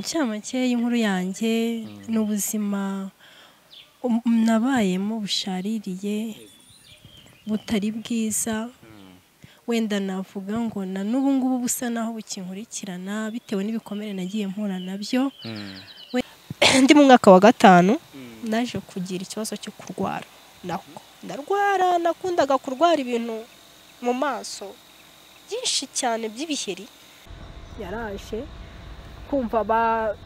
Incamake y'inkuru yanjye n'ubuzima nabayemo bushaririye butari bwiza, wenda navuga ngo na n'ubu ngubu busa naho bukinkurikirana bitewe n'ibikomere nagiye mpura nabyo. Ndi mu mwaka wa 5 naje kugira ikibazo cyo kurwara, ndarwara, nakundaga kurwara ibintu mu maso byinshi cyane by'ibiheri. Yaraje kumva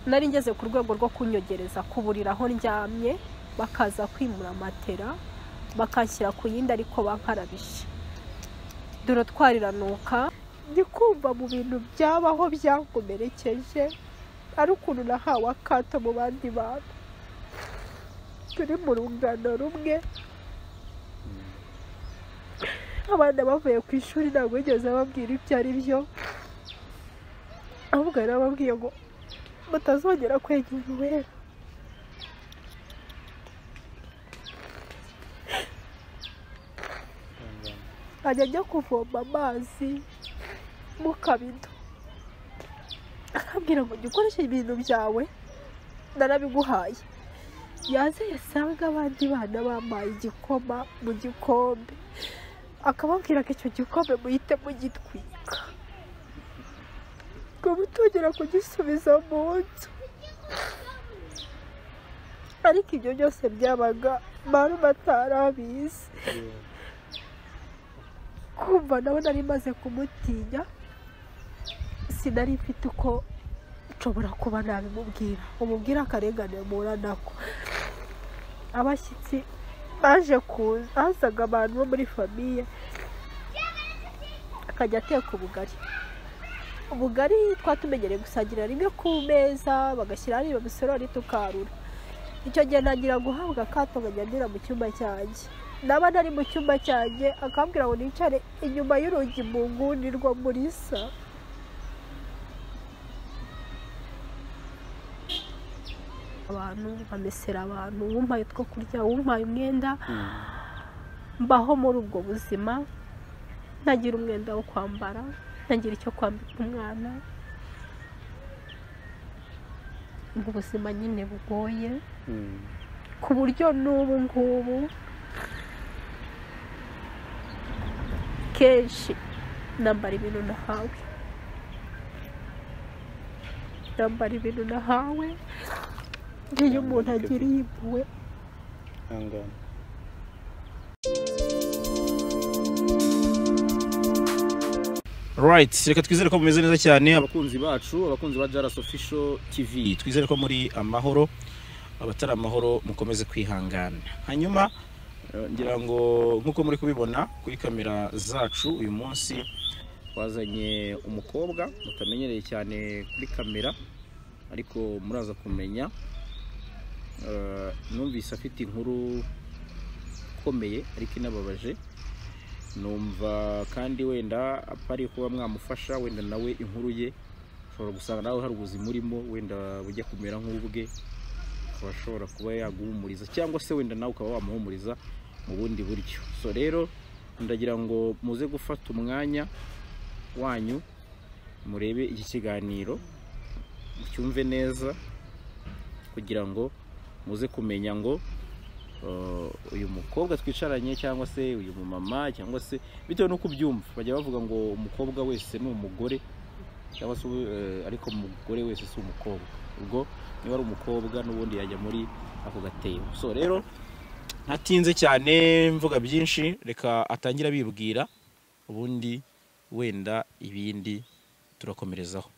nari ngeze ku rwego rwo kunyogereza kuburira aho ndyamye, bakaza kwimura matera bakanshyira ku yindi ariko bankarabisha. Dore twariranuka ndi kumva mu bintu byabaho byankomerekeje ari ukuntu nahawe akato mu bandi bantu turi mu rungano rumwe. Abana bavuye ku ishuri ntabwo bigeze babwira ibyo ari byo, ahubwo yarababwiye ngo mutazongera kwegera Uwera. Ajya ajya kuvoma amazi mu kabido akabwira ngo jya ukoresha ibintu byawe narabiguhaye. Yaze yasanga abandi bana bambaye igikoma mu gikombe akababwira ko icyo gikombe muhite mugitwika ngo mutongera kugisubiza mu nzu. Ariko ibyo byose byabaga marume atarabizi. Kumva nawe nari maze kumutinya, sinari mfite uko nshobora kuba nabimubwira, umubwira akarengane mpura nako. Abashyitsi baje kuza, hazaga abantu bo muri famiye akajya ateka ubugari twatumenyereye gusangira rimwe ku meza bagashyiraho niba bisorori tukarura. Icyo gihe nagira guhabwa akato nkajya mu cyumba cyanjye, naba nari mu cyumba cyanjye akambwira ngo nicare inyuma y'urugi mu nguni rwo muri sa. Abantu bamesera abantu, wumpaye two kurya, wumpaye umwenda, mbaho muri ubwo buzima ntagira umwenda wo kwambara, ntagira icyo kwambika umwana. Ubuzima nyine bugoye ku buryo n'ubu ngubu kenshi nambara ibintu nahawe, iyo umuntu agira impuhwe. Right, reka twizere ko mumeze neza cyane abakunzi bacu, abakunzi ba Jaras Official TV. Twizere ko muri amahoro, abatari amahoro mukomeze kwihangana. Hanyuma ngira ngo nkuko muri kubibona kuri kamera zacu, uyu munsi twazanye umukobwa mutamenyereye cyane kuri kamera, ariko muraza kumenya. Numvise afite inkuru ikomeye ariko inababaje, numva kandi wenda apari kuba mwamufasha, wenda nawe inkuru ye ushobora gusanga nawe hari ubuzima urimo wenda bujya kumera nk'ubwe, akaba ashobora kuba yaguhumuriza cyangwa se wenda nawe ukaba wamuhumuriza mu bundi buryo. So rero ndagira ngo muze gufata umwanya wanyu murebe iki kiganiro mucyumve neza, kugira ngo muze kumenya ngo uyu mukobwa twicaranye cyangwa se uyu mumama cyangwa se bitewe nuko ubyumva. Bajya bavuga ngo umukobwa wese ni umugore cyangwa se ariko umugore wese si umukobwa. Ubwo niba ari umukobwa n'ubundi yajya muri ako gatebo. So rero ntatinze cyane mvuga byinshi, reka atangira bibwira ubundi wenda ibindi turakomerezaho.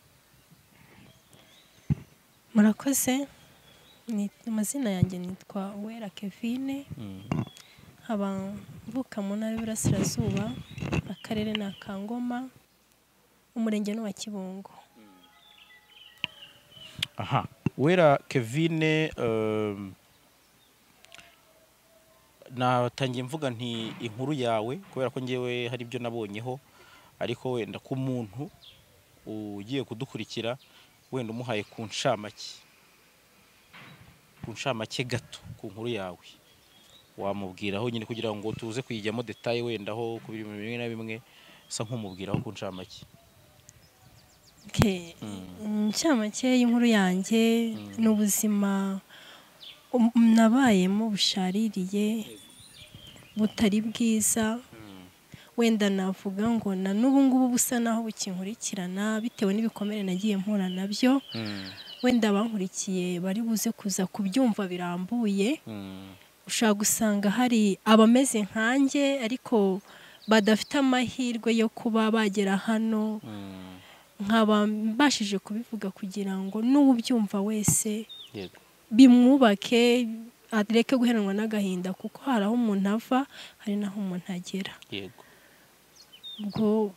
Murakoze. Amazina yanjye nitwa Uwera Kevine, nkaba mvuka mu ntara y'Iburasirazuba, akarere ni aka Ngoma, umurenge ni wa Kibungo. Aha, Uwera Kevine, natangiye mvuga nti inkuru yawe kubera ko ngewe hari ibyo nabonyeho, ariko wenda ku muntu ugiye kudukurikira wenda umuhaye ku nshamake gato ku nkuru yawe, wamubwiraho nyine kugira ngo tuze kuyijyamo detail wenda aho ku bintu bimwe na bimwe sa nk'umubwiraho ku nshamake. Okay. Incamake y'inkuru yanjye ni ubuzima nabayemo bushaririye butari bwiza, wenda navuga ngo na n'ubu ngubu busa naho bukinkurikirana bitewe n'ibikomere nagiye mpura nabyo. Wenda abankurikiye bari buze kuza kubyumva birambuye, ushobora gusanga hari abameze nkanjye ariko badafite amahirwe yo kuba bagera hano, nkaba mbashije kubivuga kugira ngo n'ubyumva wese bimwubake, areke guheranwa n'agahinda, kuko hari aho umuntu ava hari n'aho umuntu agera. Ubwo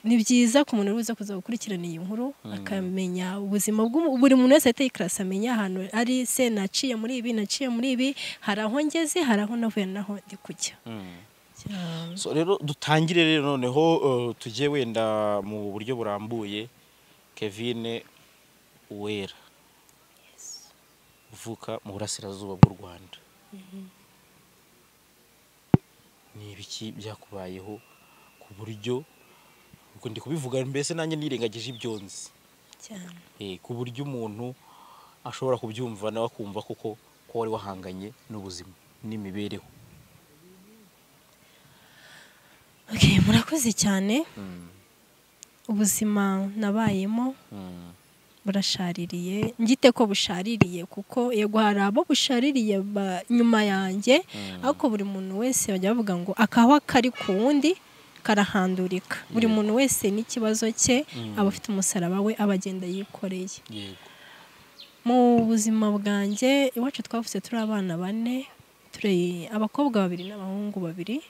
ni byiza ku muntu uza kuza gukurikirana iyi nkuru akamenya ubuzima buri muntu wese ahita yikarasa, amenya ahantu ari, se naciye muri ibi, naciye muri ibi, hari aho ngeze, hari aho navuye, naho ndi kujya. So rero dutangire rero noneho tujye wenda mu buryo burambuye. Kevin Uwera uvuka mu burasirazuba bw'u Rwanda, ni ibiki byakubayeho ku buryo ubwo ndi kubivuga mbese nanjye nirengagije ibyonzi cyane, ku buryo umuntu ashobora kubyumva nawe akumva koko ko wari wahanganye n'ubuzima n'imibereho? Okay, murakoze cyane. Ubuzima nabayemo burashaririye, ngite ko bushaririye kuko yego hari abo bushaririye nyuma yanjye, ariko buri muntu wese bajya bavuga ngo akawa kari ku wundi karahandurika. Buri muntu wese n'ikibazo cye, aba afite umusaraba we abagenda yikoreye. Mu buzima bwanjye iwacu twavutse turi abana 4, turi abakobwa 2 n'abahungu 2.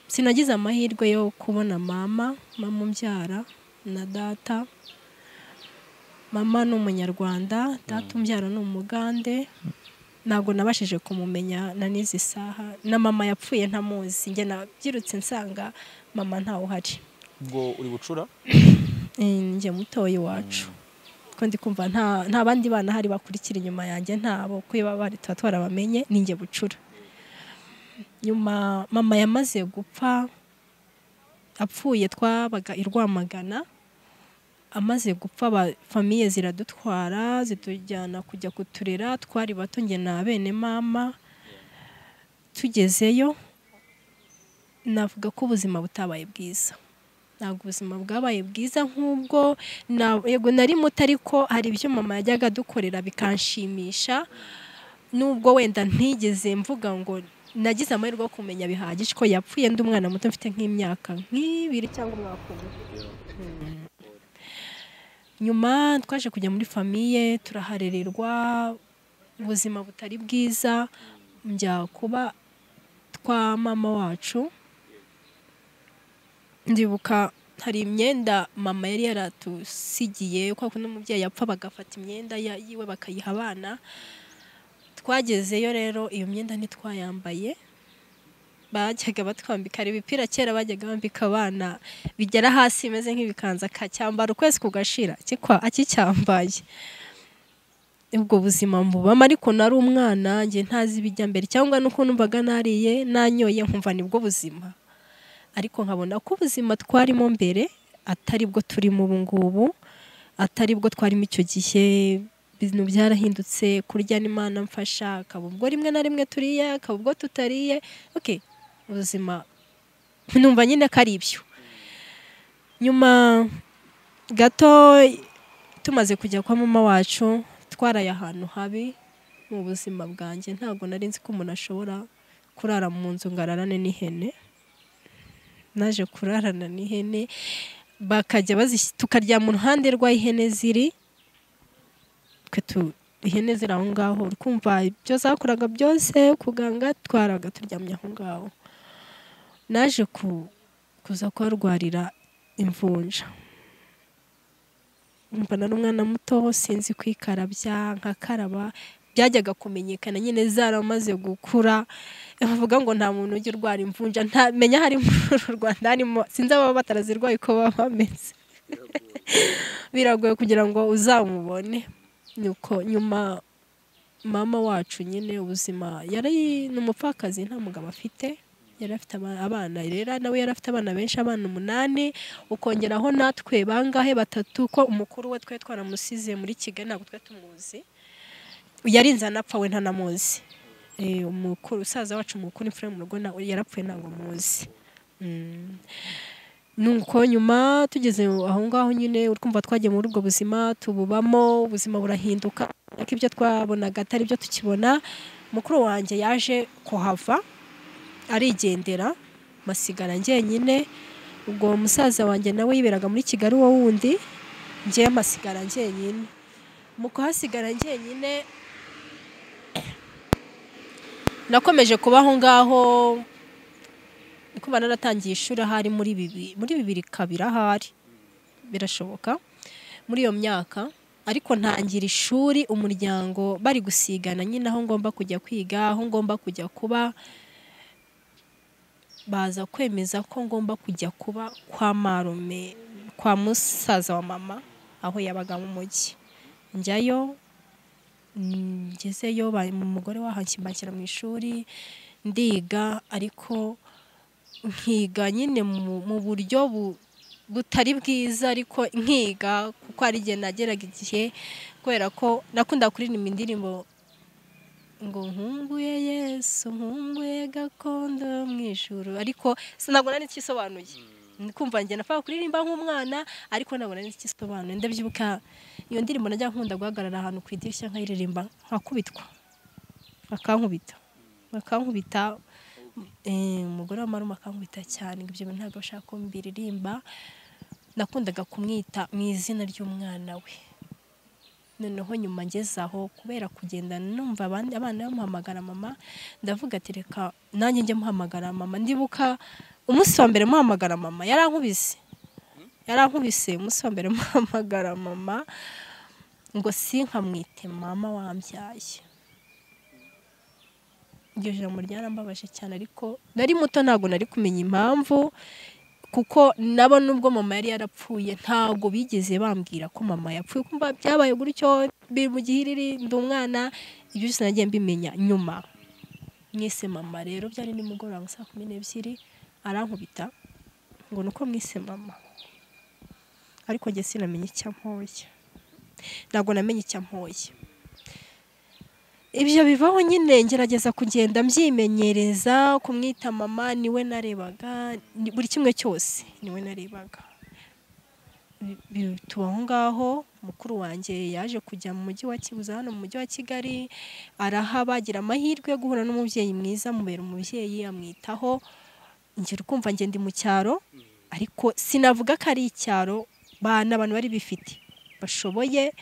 Sinagize amahirwe yo kubona mama umbyara na data. Mama ni Umunyarwanda, data umbyara ni Umugande. Ntabwo nabashije kumumenya na n'izi saha, na mama yapfuye ntamuzi, njye nabyirutse nsanga mama ntawe uhari. Ubwo uri bucura? Njye mutoye iwacu, ko ndi kumva nta bandi bana hari bakurikira inyuma yanjye, ntabo kwiba bari twarabamenye, ni njye bucura. Nyuma mama yamaze gupfa, apfuye twabaga i Rwamagana, amaze gupfa famiye ziradutwara zitujyana kujya kuturera, twari bato njye na bene mama. Tugezeyo navuga ko ubuzima butabaye bwiza, ntabwo ubuzima bwabaye bwiza nk'ubwo yego nari muto, ariko hari ibyo mama yajyaga adukorera bikanshimisha, nubwo wenda ntigeze mvuga ngo nagize amahirwe yo kumenya bihagije ko yapfuye ndi umwana muto mfite nk'imyaka 2 cyangwa umwaka umwe. Nyuma twaje kujya muri famiye turaharererwa, ubuzima butari bwiza, njya kuba twa mama wacu. Ndibuka hari imyenda mama yari yaratusigiye, kwa kundi umubyeyi yapfa bagafata imyenda yiwe bakayiha abana. Twagezeyo rero iyo myenda ntitwayambaye, bajyaga batwambika ibipira kera bajyaga bambika abana bigera hasi bimeze nk'ibikanza, akacyambara ukwezi kugashira akicyambaye. Ubwo buzima mbubamo, ariko nari umwana njye ntazi ibijya mbere, cyangwa nuko numvaga nariye nanyoye nkumva nibwo buzima, ariko nkabona ko ubuzima twarimo mbere atari bwo turimo ubu ngubu, atari bwo twarimo icyo gihe. Ibintu byarahindutse, kurya n'Imana mfasha, akaba ubwo rimwe na rimwe turiye, akaba ubwo tutariye. Okay, ubuzima numva nyine ko ari ibyo. Nyuma gato tumaze kujya kwa mama wacu, twaraye ahantu habi mu buzima bwanjye. Ntabwo nari nzi ko umuntu ashobora kurara mu nzu ngo ararane n'ihene. Naje kurarana n'ihene, bakajya tukaryama mu ruhande rw'ihene ziri, ihene ziri aho ngaho, kumva ibyo zakoraga byose kuganga, twaraga turyamye aho ngaho. Naje kuza kuharwarira imvunja, mbana n'umwana muto sinzi kwikarabya, nkakaraba byajyaga kumenyekana nyine zaramaze gukura. Bavuga ngo nta muntu ujya urwara imvunja, ntamenya hari mu Rwanda harimo, sinzi ababa batarazirwaye ko baba bameze. Biragoye kugira ngo uzamubone. Nuko nyuma mama wacu nyine ubuzima yari n'umupfakazi, nta mugabo afite, yari afite abana rero nawe yari afite abana benshi, abana 8, ukongeraho natwe bangahe 3 ko umukuru we twe twaramusize muri Kigali ntabwo twe tumuzi, yarinze anapfa we ntanamuzi. Umukuru usaza wacu mukuru imfura mu rugo yarapfuye ntabwo muzi. Nuko nyuma tugeze aho ngaho nyine urumva twagiye muri ubwo buzima tububamo, ubuzima burahinduka ariko ibyo twabonaga atari byo tukibona. Mukuru wanjye yaje kuhava arigendera, masigara njyenyine. Ubwo musaza wanjye nawe yiberaga muri Kigali wo wundi, njye masigara njyenyine. Mu kuhasigara njyenyine nakomeje kubaho ngaho, kuba naratangiye ishuri ahari muri 2002 ahari birashoboka muri iyo myaka, ariko ntangira ishuri umuryango bari gusigana nyine aho ngomba kujya kwiga, aho ngomba kujya kuba, baza kwemeza ko ngomba kujya kuba kwa marume, kwa musaza wa mama aho yabaga mu mujyi. Njyayo ngezeyo umugore wahanshyira mu ishuri ndiga, ariko nkiga nyine mu buryo butari bwiza, ariko nkiga kuko ari igihe nageraga igihe, kubera ko nakunda kuririmba indirimbo ngo nkumbuye Yesu nkumbuye gakondo mu ijuru, ariko sinabwo nari kisobanuye. Kumva njye napfa kuririmba nk'umwana, ariko nabwo nari kisobanuye. Ndabyibuka iyo ndirimbo najya nkunda guhagarara ahantu ku idirishya nkayiririmba nkakubitwa, bakankubita. Umugore wa marume akankubita cyane, ibyo bintu ntabwo ashaka ko mbiririmba. Nakundaga kumwita mu izina ry'umwana we. Noneho nyuma ngezaho kubera kugenda numva abana bamuhamagara mama, ndavuga ati reka nanjye njye muhamagara mama. Ndibuka umunsi wa mbere muhamagara mama yarankubise umunsi wa mbere muhamagara mama ngo sinkamwite mama wambyaye. Iryo jambo ryarambabaje cyane, ariko nari muto ntabwo nari kumenya impamvu, kuko nabo nubwo mama yari yarapfuye ntabwo bigeze bambwira ko mama yapfuye. Kumva byabaye gutyo biri mu gihiriri, ndi umwana, ibyo byose nagiye mbimenya nyuma. Mwise mama rero byari nimugoroba saa 12 arankubita ngo nuko mwise mama, ariko njye sinamenye icyo ampoye, ntabwo namenye icyo ampoye. Ibyo bivaho nyine ngerageza kugenda mbyimenyereza kumwita mama. Niwe narebaga buri kimwe cyose, niwe narebaga. Tubaho ngaho. Mukuru wanjye yaje kujya mu mujyi wa Kibuza, hano mu mujyi wa Kigali arahaba, agira amahirwe yo guhura n'umubyeyi mwiza, mubera umubyeyi amwitaho. Ngira ukumva njye ndi mu cyaro, ariko sinavuga ko ari icyaro, n'abantu bari bifite bashoboye,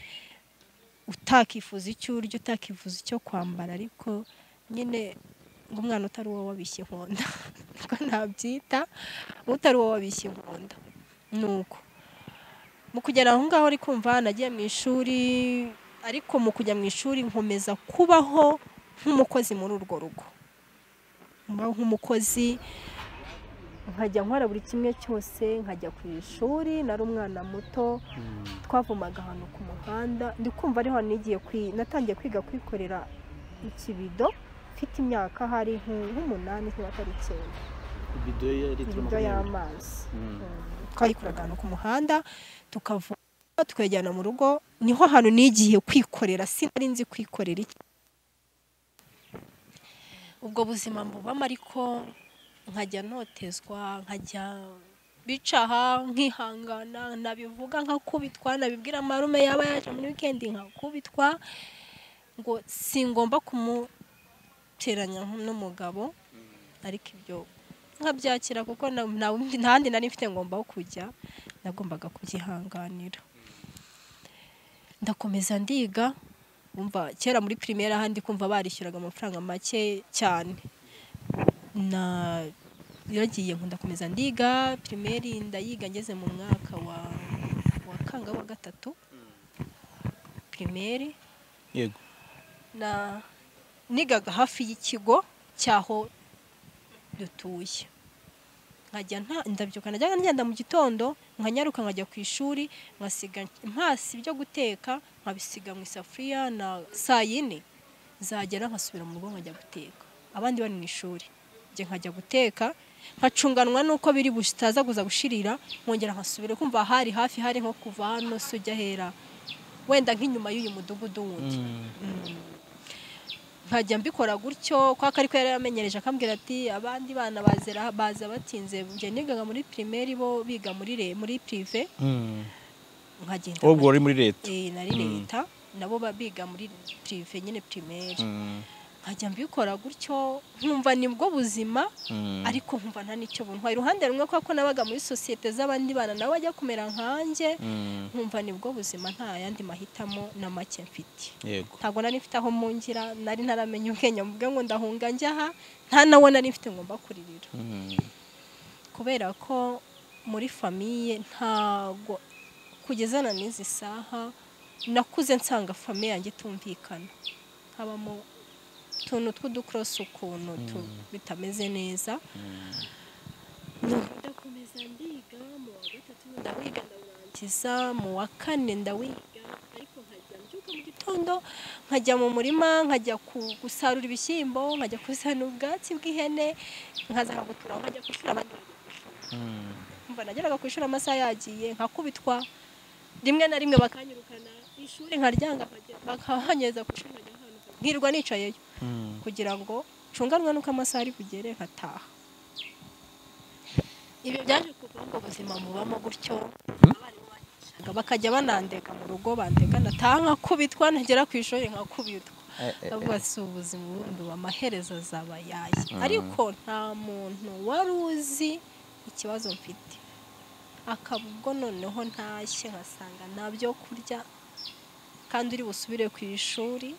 utakifuza icyo urya, utakifuza icyo kwambara, ariko nyine ngo umwana utari uwo wabishye inkonda ko nabyita, utari uwo wabishye inkonda. Nuko mu kugera aho ngaho ari kumva nagiye mu ishuri, ariko mu kujya mu ishuri nkomeza kubaho nk'umukozi muri urwo rugo, nk'umukozi nkajya nkora buri kimwe cyose, nkajya ku ishuri. Nari umwana muto, twavumaga ahantu ku muhanda. Ndi kumva ariho natangiye kwiga kwikorera ikibido mfite imyaka hari nk'umunani cyangwa 9. Ibido y'amazi twayikoraga ahantu ku muhanda, tukavoma tukajyana mu rugo. Niho hantu nigiye kwikorera, sinari nzi kwikorera iki. Ubwo buzima mbubamo, ariko nkajya notezwa, nkajya bicaha nkihangana, nabivuga nkakubitwa, nabibwira marume yaba yaje muri weekend nkakubitwa, ngo singomba kumuteranya n'umugabo. Ariko ibyo nkabyakira kuko ntahandi nari mfite ngomba kujya, nagombaga kubyihanganira. Ndakomeza ndiga. Umva kera muri primaire ahandi kumva barishyuraga amafaranga make cyane, yagiye ndakomeza ndiga primaire, ndayiga ngeze mu mwaka wa wa 3 primaire. Yego. Nigaga hafi y'ikigo cyaho dutuye. Ndabyuka najyaga ngenda mu gitondo, nkanyaruka nkajya ku ishuri, nkasiga impasi byo guteka, nkabisiga mu isafuriya, na saa 4 zagera nkasubira mu rugo nkajya guteka, abandi bari mu ishuri. nje nkajya guteka nkacunganwa nuko biri bushitaza kuza gushirira nkongera nkasubire kumva hari hafi hari nko kuva hano sujya hera wenda nk'inyuma y'uyu mudugudu wundi nkajya mbikora gutyo kwa kari ko yari yamenyereje akambwira ati abandi bana baza batinze nje nigaga muri primaire bo biga muri privé nkagenda ubwo uri muri leta nari leta nabo babiga muri privé nyine primaire nkajya mbikora gutyo nkumva nibwo buzima ariko nkumva nta nicyo buntwa iruhande rumwe ko nabaga muri societe z'abandi bana nawe ajya kumera nkanje nkumva nibwo buzima nta yandi mahitamo na make mfite yego ntago nari mfite aho mungira nari ntaramenye ubwenge mvuga ngo ndahunga njyaha nta nawe nari mfite ngomba kuririra kubera ko muri famille ntago kugeza na nizi saha nakuze nsanga famille yanjye tumvikana habamo tuntu tw'udukross ukuntu bitameze neza ndakomeza ndiga mu wa gatatu ndawiga ndarangiza mu wa kane ndawiga ariko nkajya mbyuka mu gitondo nkajya mu murima nkajya gusarura ibishyimbo nkajya kuzana ubwatsi bw'ihene nkaza gutura nkajya kwishura abandi mva nageraga kwishura amasaha yagiye nkakubitwa rimwe na rimwe bakanyirukana ishuri nkaryanga bakahanyeza kwishura nkirwa nicayeyo kugira ngo cunganwe nuko amasaha ari kugere nkataha ibi byaje kuva ngo ubuzima mubamo gutyo bakajya banandeka mu rugo bandeka nataha nkakubitwa ntagera ku ishuri nkakubitwa ndavuga si ubuzima ubundi amaherezo azaba yaye ariko nta muntu wari uzi ikibazo mfite akaba ubwo noneho ntashye nkasanga ntabyo kurya kandi uri busubire ku ishuri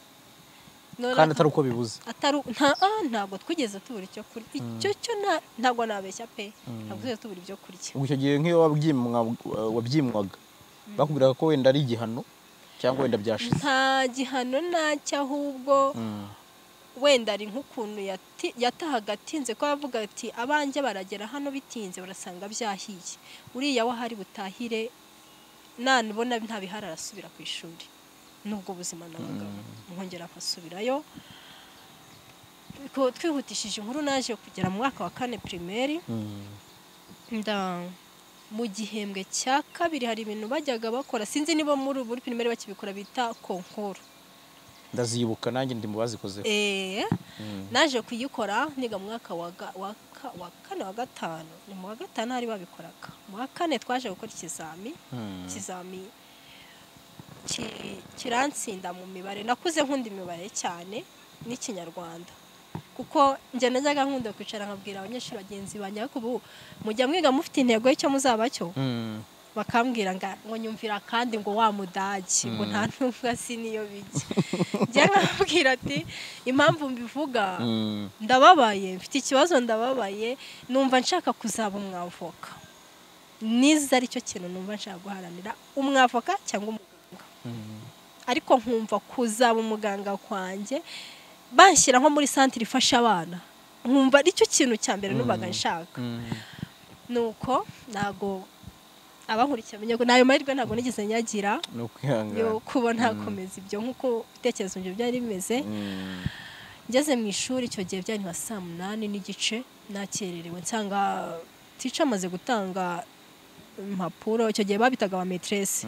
kandi atari uko bibuze ntabwo twigeze tubura icyo kurya icyo ntabwo nabeshya pe ntabwo twigeze tubura ibyo kurya ubwo icyo gihe nk'iyo wabyimwaga bakubwiraga ko wenda ari igihano cyangwa wenda byashize nta gihano ntacyo ahubwo wenda ari nk'ukuntu yatahaga atinze ko avuga ati abanjye baragera hano bitinze barasanga byahiye uriya wahari butahire nanubona nta bihari arasubira ku ishuri nubwo buzima nabagamo nkongera akasubirayo twihutishije inkuru naje kugera mu mwaka wa 4 primaire mu gihembwe cya kabiri hari ibintu bajyaga bakora sinzi niba muri primaire bakibikora bita konkuru ndazibuka nanjye ndi mu bazikoze naje kuyikora niga mu mwaka wa 4 wa 5 ni mu wa 5 hari babikoraga mu wa 4 twaje gukora ikizami kiransinda mu mibare nakuze nkunda imibare cyane n'ikinyarwanda kuko njye najyaga nkunda kwicara nkabwira abanyeshuri bagenzi banjye ko ubu mujya mwiga mufite intego y'icyo muzaba cyo bakambwira ngo nyumvira kandi ngo wa mudagi ngo nta ntuvuga si niyo bijya njye nkabwira ati impamvu mbivuga ndababaye mfite ikibazo ndababaye numva nshaka kuzaba umwavoka niza aricyo kintu numva nshaka guharanira umwavoka cyangwa ariko nkumva kuzaba umuganga kwanjye banshyira nko muri centre ifasha abana nkumva aricyo kintu cya mbere nubaga nshaka nuko nago abankurikira menye ko nayo mahirwe ntago nigeze nyagira yo kuba ntakomeza ibyo nkuko bitekerezo byo byari bimeze ngeze mu ishuri icyo gihe byari nka 8:30 nakererewe nsanga teacher amaze gutanga impapuro icyo gihe babitaga aba maîtresse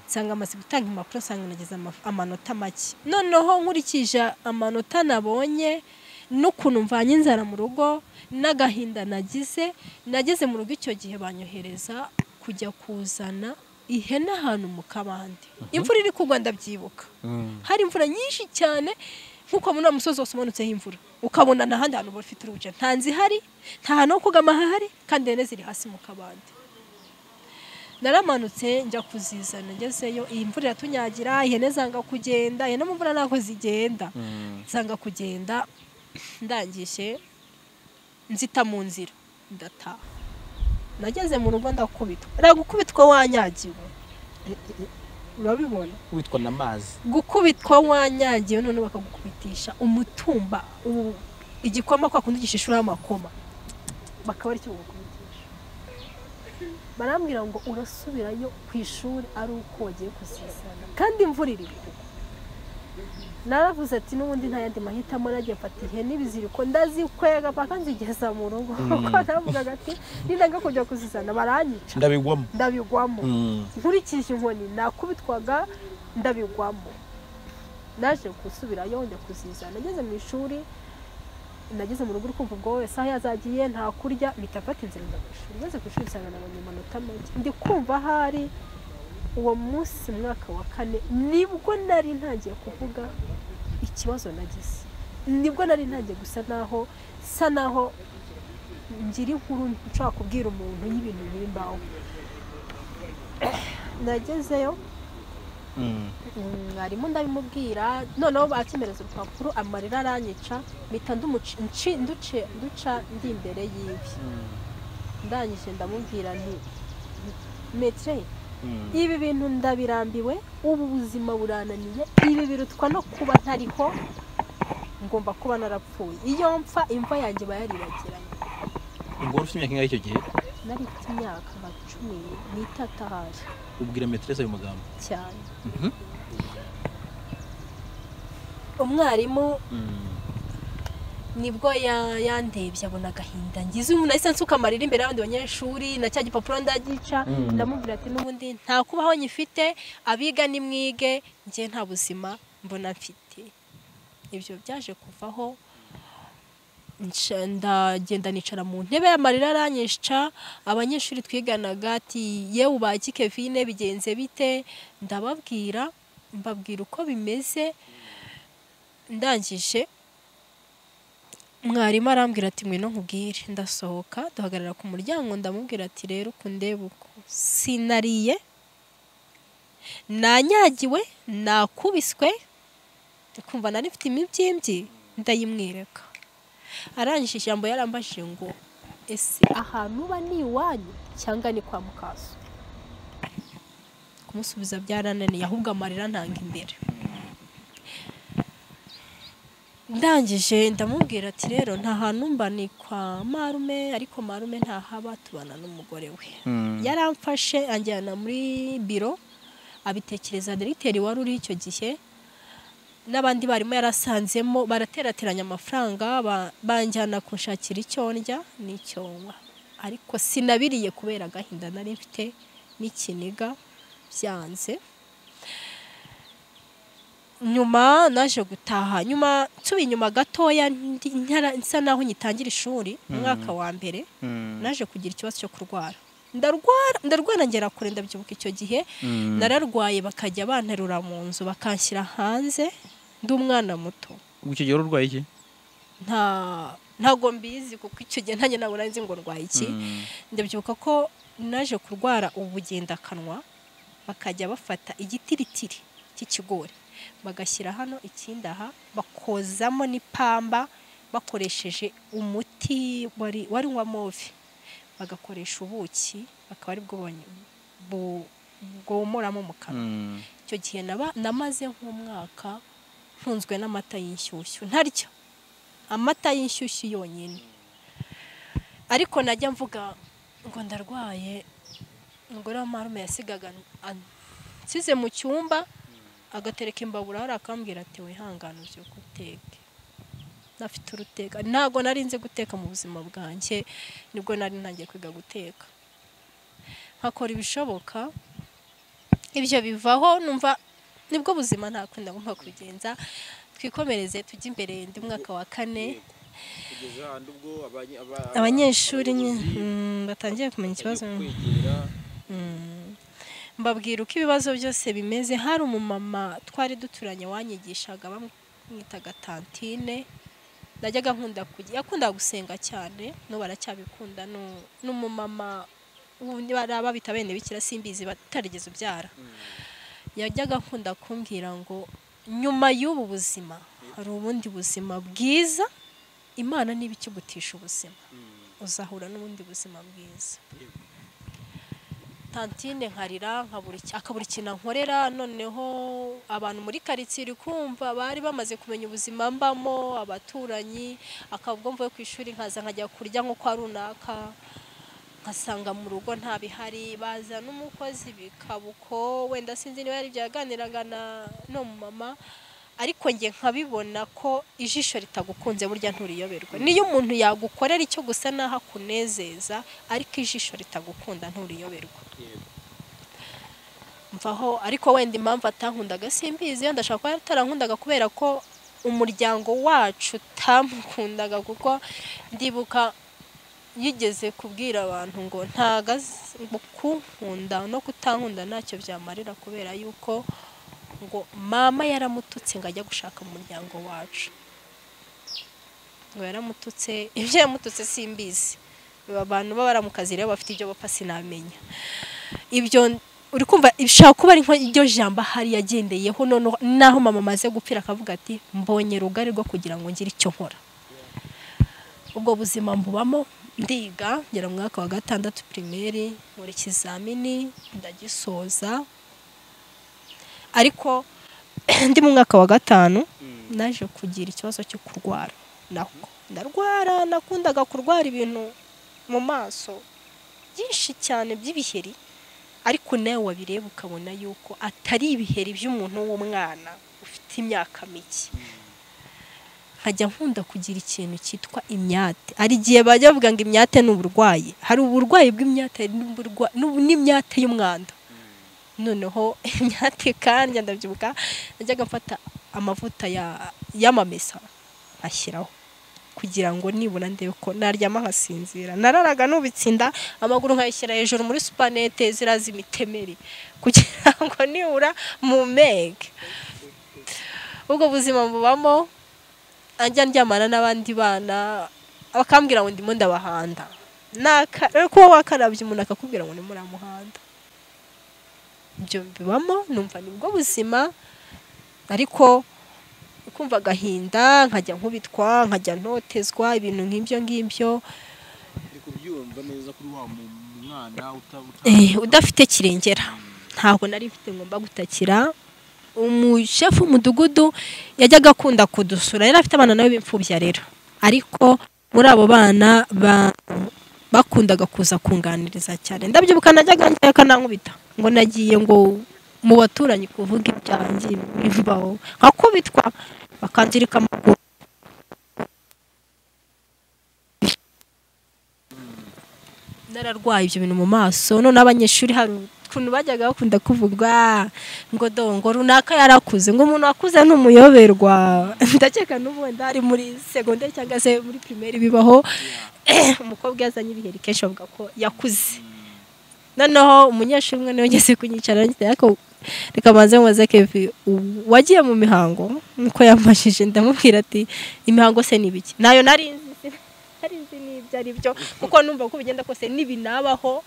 nsanga amaze gutanga impapuro nsanga nageze amanota make noneho nkurikije amanota nabonye n'ukuntu mvanye inzara mu rugo n'agahinda nageze mu rugo icyo gihe banyohereza kujya kuzana ihene ahantu mu kabande imvura iri kugwa ndabyibuka hari imvura nyinshi cyane nkuko muri umusozi wose umanutseho imvura ukabona n'ahandi hantu bafite uruje ntanzi hari nta hantu ho kugama hahari kandi ihene ziri hasi mu kabande naramanutse njya kuzizana ngezeyo iyi mvura iratunyagira ihene zanga kugenda ihene mu mvura nako zigenda zanga kugenda ndangije nzita mu nzira ndataha nageze mu rugo ndakubitwa ragukubitwa wanyagiwe urabibona witwa namazi gukubitwa wanyagiwe none bakagukubitisha umutumba igikoma kwa kundi gishishura amakoma bakaba ari cyo gukubitisha barambwira ngo urasubirayo ku ishuri ari uko wagiye kuzisana kandi imvura iri kugwa naravuze ati n'ubundi nta yandi mahitamo nagiye mfata ihene n'ibiziriko ndazikwega paka nzigeza mu rugo kuko navugaga ati ninanga kujya kuzizana baranyica ndabigwamo nkurikije inkoni nakubitwaga ndabigwamo naje gusubirayo njya kuzizana nageze mu ishuri nageze mu rugo kumva ubwo wese aho yazagiye nta kurya mpita mfata inzira njya ku ishuri ngeze ku ishuri nsanga nabonye amanota make ndi kumva hari uwo munsi mwaka wa 4 nibwo nari ntangiye kuvuga ikibazo nagize nibwo nari ntangiye gusa naho ngira inkuru nshaka kubwira umuntu y'ibintu birimbaho nagezeyo mwarimu ndabimubwira noneho bakimereza urupapuro amarira aranyica mpita duca ndi imbere yiwe ndangije ndamubwira nti metre ibi bintu ndabirambiwe ubu buzima burananiye ibi birutwa no kuba ntariho ngomba kuba narapfuye iyo mpfa imva yanjye bayaribagiranye ubwo ufite imyaka ingahe icyo gihe nari mfite imyaka nka 13 haje ubwira metrese ayo magambo cyane umwarimu nibwo yandebye abona agahinda ngize umuntu ahise nsuka amarira imbere y'abandi banyeshuri na cya gipapuro ndagica ndamubwira ati n'ubundi nta kubaho nyifite abiga ni mwige njye nta buzima mbona mfite ibyo byaje kuvaho ndagenda nicara mu ntebe y'amarira aranyisha abanyeshuri twiganaga ati yewe ubaki Kevine bigenze bite ndababwira mbabwira uko bimeze ndangije mwarimu arambwira ati ngwino nkubwire ndasohoka duhagarara ku muryango ndamubwira ati rero ukundeba uko sinariye nanyagiwe nakubiswe kumva nari mfite imibyimbyi ndayimwereka arangije ijambo yarambashije ngo ese ahantu uba ni iwanyu cyangwa ni kwa mukaso kumusubiza byarananiye ahubwo amarira ntanga imbere ndangije ndamubwira ati rero nta hantu mba ni kwa marume ariko marume ntahaba tubana n'umugore we yaramfashe anjyana muri biro abitekereza directeur wari uri icyo gihe n'abandi barimo yarasanzemo baraterateranya amafaranga banjyana kunshakira icyo ndya n'icyonwa ariko sinabiriye kubera agahinda nari mfite n'ikiniga byanze nyuma naje gutaha nyuma tubi nyuma gatoya nsa naho nyitangira ishuri umwaka wa mbere naje kugira ikibazo cyo kurwara ndarwara ngera kure ndabyibuka icyo gihe nararwaye bakajya banterura mu nzu bakanshyira hanze ndi umwana muto icyo gihe urwaye iki ntago mbizi kuko icyo gihe ntanjye nabura nzi ngo rwaye iki ndabyibuka ko naje kurwara ubugendakanwa bakajya bafata igitiritiri cy'ikigori bagashyira hano ikindi aha bakozamo n'ipamba bakoresheje umuti wari wa move bagakoresha ubuki bakaba ari bwo bwomoramo mu kanwa icyo gihe namaze nk'umwaka ntunzwe n'amata y'inshyushyu ntarya amata y'inshyushyu yonyine ariko najya mvuga ngo ndarwaye umugore wa marume yasigaga nsize mu cyumba agatereka imbabura hari akambwira ati wihangane uje guteka nafite uruteka ntago nari nzi guteka mu buzima bwanjye nibwo nari ntangiye kwiga guteka nkakora ibishoboka ibyo bivaho numva nibwo buzima nta kundi ngomba kubigenza twikomereze tujye imbere ndi mwaka wa 4 abanyeshuri batangiye kumenya ikibazo mbabwira uko ibibazo byose bimeze hari umumama twari duturanye wanyigishaga bamwitaga Tantine najyaga nkunda kujya yakunda gusenga cyane no baracyabikunda n'umumama ubundi barabita bene bikira simbizi batarigeze ubyara yajyaga nkunda kumbwira ngo nyuma y'ubu buzima hari ubundi buzima bwiza Imana niba ikigutisha ubuzima uzahura n'ubundi buzima bwiza Tantine nkarira akabura ikintu nkorera noneho abantu muri quartier kumva bari bamaze kumenya ubuzima mbamo abaturanyi akabwo mvuye ku ishuri nkaza nkajya kurya nko kwa runaka nkasanga mu rugo nta bihari baza n'umukozi bikabuko wenda sinzi niba yari byaganiraga no mama ariko njye nkabibona ko ijisho ritagukunze burya nturiyoberwa. Niyo umuntu yagukorera icyo gusa naho akunezeza ariko ijisho ritagukunda nturiyoberwa. Mvaho ariko wenda impamvu atankundaga simbizi, ndashaka ko atarankundaga kubera ko umuryango wacu utamukundaga, kuko ndibuka yigeze kubwira abantu ngo ngo kunkunda no kutankunda ntacyo byamarira, kubera yuko ngo mama yaramututse ngo ajya gushaka mu muryango wacu, ngo yaramututse, ibyo yamututse simbizi, abantu baba baramukazi rero bafite ibyo bapfa sinamenya. Ibyo uri kumva ishaka kuba ari iryo jambo hari yagendeyeho, none naho mama amaze gupfira akavuga ati mbonye rugari rwo kugira ngo ngire icyo nkora. Ubwo buzima mbubamo ndiga ngera mu mwaka wa 6 primaire, muri ikizamini ndagisoza, ariko ndi mu mwaka wa 5 naje kugira ikibazo cyo kurwara. Ndarwara, nakundaga kurwara ibintu mu maso byinshi cyane by'ibiheri, ariko nawe wabireba ukabona yuko atari ibiheri by'umuntu w'umwana ufite imyaka mike. Nkajya nkunda kugira ikintu cyitwa imyate. Ari gihe bajya bavuga ngo imyate ni uburwayi, hari uburwayi bw'imyate n'imyate y'umwanda. Noneho imyate kandi ndabyibuka najyaga mfata amavuta y'amamesa ashyiraho kugira ngo nibura ndebe ko naryama nkasinzira. Nararaga nubitsinda amaguru nkayishyira hejuru muri supanete ziraza imitemeri kugira ngo nibura mu mege. Ubwo buzima mbubamo, ajya ndyamana n'abandi bana bakambwira ngo ndimo ndabahanda. Kuba wakarabye umuntu akakubwira ngo ni muri amuhanda. Ibyo bibamo, numva nibwo buzima, ariko kumva agahinda, nkajya nkubitwa, nkajya ntotezwa, ibintu nk'ibyo ngibyo. Kubyumva neza kuri wa mwana udafite kirengera. Ntabwo nari mfite ngomba gutakira. Umushefu w'umudugudu yajyaga akunda kudusura, yari afite abana nawe b'imfubya rero, ariko muri abo bana bakundaga kuza kunganiriza cyane. Ndabyibuka najyaga njya kanankubita ngo nagiye ngo mu baturanyi kuvuga ibyanjye bivaho, nkakubitwa bakanzirika amaguru. Nararwaye ibyo bintu mu maso. None abanyeshuri hari ukuntu bajyaga bakunda kuvuga ngo dongo runaka yarakuze, ngo umuntu wakuze ntumuyoberwa. Ndakeka n'ubundi ari muri secondaire cyangwa se muri primaire bibaho, umukobwa yazanye ibiheri kenshi bavuga ko yakuze. Noneho umunyeshuri umwe niwe ugeze kunyicara ariko reka maze mubaze Kevin, wagiye mu mihango? Niko yamashije. Ndamubwira ati imihango se ni biki? Nayo nari nzi n'ibyo ari byo, kuko numva ko bigenda kose nibinabaho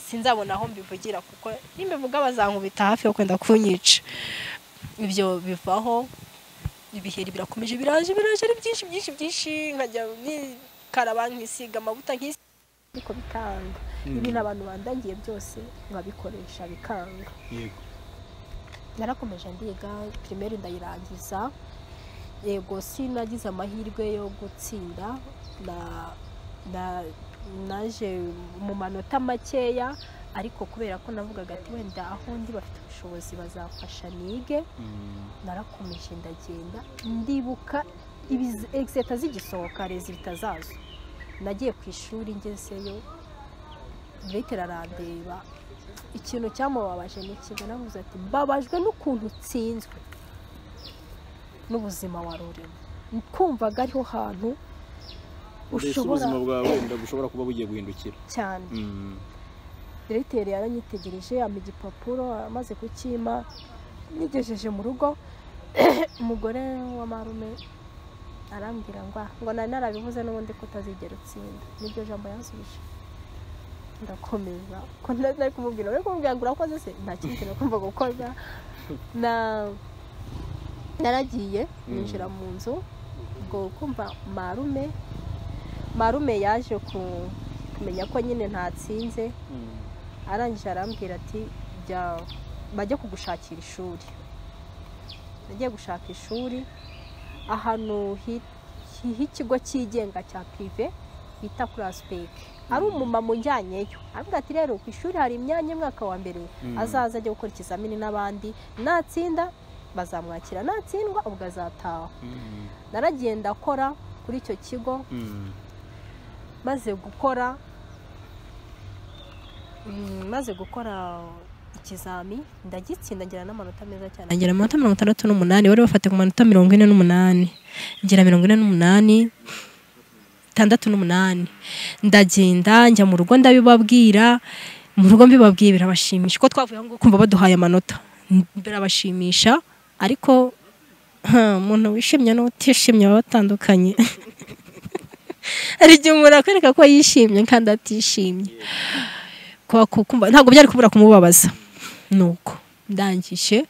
sinzabona aho mbivugira, kuko nimbivuga bazankubita hafi yo kwenda kunyica. Ibyo bivaho, ibiheri birakomeje biraje ari byinshi, nkajya nikaraba nkisiga amavuta ariko bikanga. Ibintu abantu bandangiye byose nkabikoresha bikanga. Yego. Narakomeje ndiga primaire ndayirangiza. Yego sinagize amahirwe yo gutsinda, naje mu manota makeya, ariko kubera ko navugaga ati wenda aho ndi bafite ubushobozi bazafasha nige. Narakomeje ndagenda, ndibuka exeta zigisohoka resulta zazo. Nagiye ku ishuri ngezeyo, Directeur arandeba, ikintu cyamubabaje n'ikigo, navuze ati mbabajwe n'ukuntu utsinzwe n'ubuzima warurimo. Kumvaga ariho hantu ushobora ubuzima bwawe ndagushobora kuba bugiye guhindukira cyane. Directeur yaranyitegereje, ama igipapuro, amaze kukima, nigejeje mu rugo. Umugore wa marume arambwira ngo nari narabivuze n'ubundi ko utazigera utsinda. Nibyo jambo yansubije. Ndakomeza ko nari kumubwira, ariko kumubwira ngo urakoze se nta kintu nakumva gukora. Naragiye ninjira mu nzu, ubwo kumva marume yaje kumenya ko nyine ntatsinze. Arangije arambwira ati bajye kugushakira ishuri. Nagiye gushaka ishuri ahantu h'ikigo cyigenga cya prive bita Claspec. Ari umumama unjyanyeyo, avuga ati rero ku ishuri hari imyanya mwaka wa mbere, azaza ajya gukora ikizamini n'abandi, natsinda bazamwakira natsindwa ubwo azataha. Naragenda akora kuri icyo kigo, maze gukora ikizami ndagitsinda ngira n'amanota meza cyane, ngira amanota 68 wari bafate ku manota 48 ngira 48 68. Ndagenda njya mu rugo ndabibabwira, mu rugo mbibabwiye birabashimisha ko twavuye ngo kumva baduhaye amanota, birabashimisha. Ariko umuntu wishimye n'utishimye batandukanye. Ari igihe umuntu akwereka ko yishimye kandi atishimye, ntabwo byari kubura kumubabaza. Nuko ndangije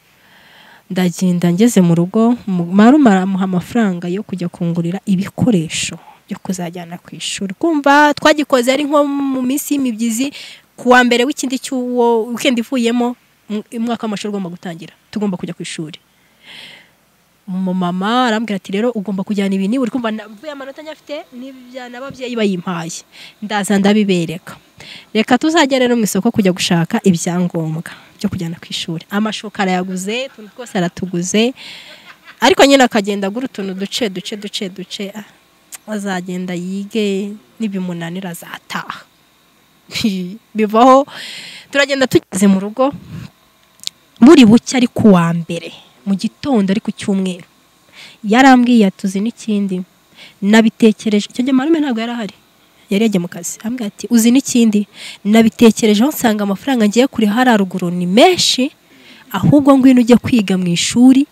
ndagenda ngeze mu rugo, marume aramuha amafaranga yo kujya kungurira ibikoresho byo kuzajyana ku ishuri. Kumva twagikoze ari nko mu minsi y'imibyizi, kuwa mbere w'ikindi cy'uwo weekend ivuyemo umwaka w'amashuri ugomba gutangira, tugomba kujya ku ishuri. Mama arambwira ati rero ugomba kujyana ibi niba uri kumva navuye amanota nyafite n'ibyana ababyeyi bayimpaye, ndaza ndabibereka. Reka tuzajya rero mu isoko kujya gushaka ibyangombwa byo kujyana ku ishuri. Amashuka arayaguze, tuntu twose aratuguze, ariko nyine akagenda agura utuntu duce azagenda yige, nibimunanira azataha. Bivaho turagenda tugeze mu rugo muri bucya ari kuwa mbere mu gitondo, ari ku cyumweru. Yarambwiye atuzi n'ikindi nabitekereje, icyo gihe marume ntabwo yarahari, yari yagiye mu kazi. Ambwira ati uzi n'ikindi nabitekerejeho nsanga amafaranga ngiye kuri hararuguru ni menshi, ahubwo ngwino ujye kwiga mu ishuri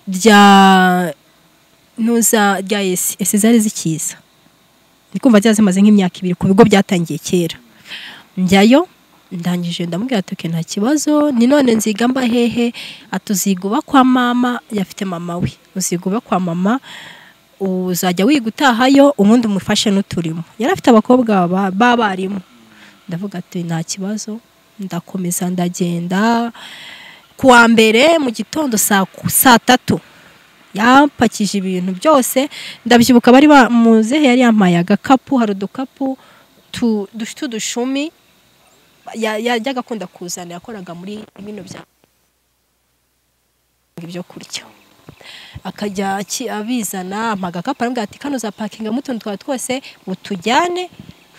rya esi zari zikiza. Ndikumva zimaze nk'imyaka 2 ku bigo byatangiye kera. Njyayo ndangije ndamubwira ati nta kibazo, ni none nziga mba hehe? Atuziguba kwa mama, yafite mama we. Uziguba kwa mama uzajya wiga utahayo ubundi umufashe n'uturimo. Yari afite abakobwa babarimu. Ndavuga ati nta kibazo, ndakomeza ndagenda. Kuwa mbere mu gitondo saa 3 yampakije ibintu byose. Ndabyibuka bari muzehe yari yampaye agakapu, hari udukapu dufite udushumi yajyaga akunda kuzana, yakoraga muri bino byo kurya, akajya abizana amagakapu. Arambwira ati kano za pakinga mutuntu twa twose utujyane,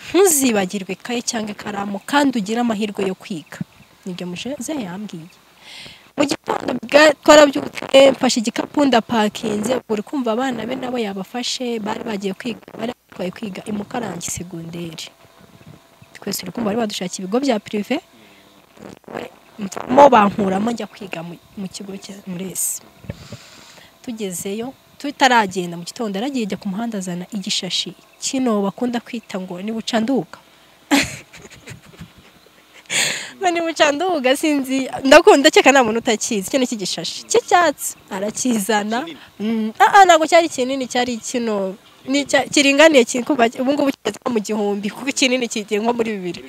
ntuzibagirwe kaye cyangwa ikaramu, kandi ugira amahirwe yo kwiga. Nibyo muzehe yambwiye. Mu gitondo twarabyutse, mfashe igikapu ndapakinze. Uri kumva abana be nabo yabafashe, bari bagiye kwiga, bari batwaye kwiga imukarangi segonderi. Twese uri kumva bari badushaka ibigo bya prive, mo bankuramo njya kwiga mu kigo cya Muresi. Tugezeyo tutaragenda mu gitondo, aragiye ajya ku muhanda azana igishashi kino bakunda kwita ngo ni bucanduka. Mani bucanduka sinzi, ndakunda cyeka nta muntu utakizi. Kino kigishashi cy'icyatsi arakizana. Ntabwo cyari kinini, cyari kino ni kiringaniye kuva ubu ngubu kigeze mu 1000, kuko kinini kigiye nko muri 2.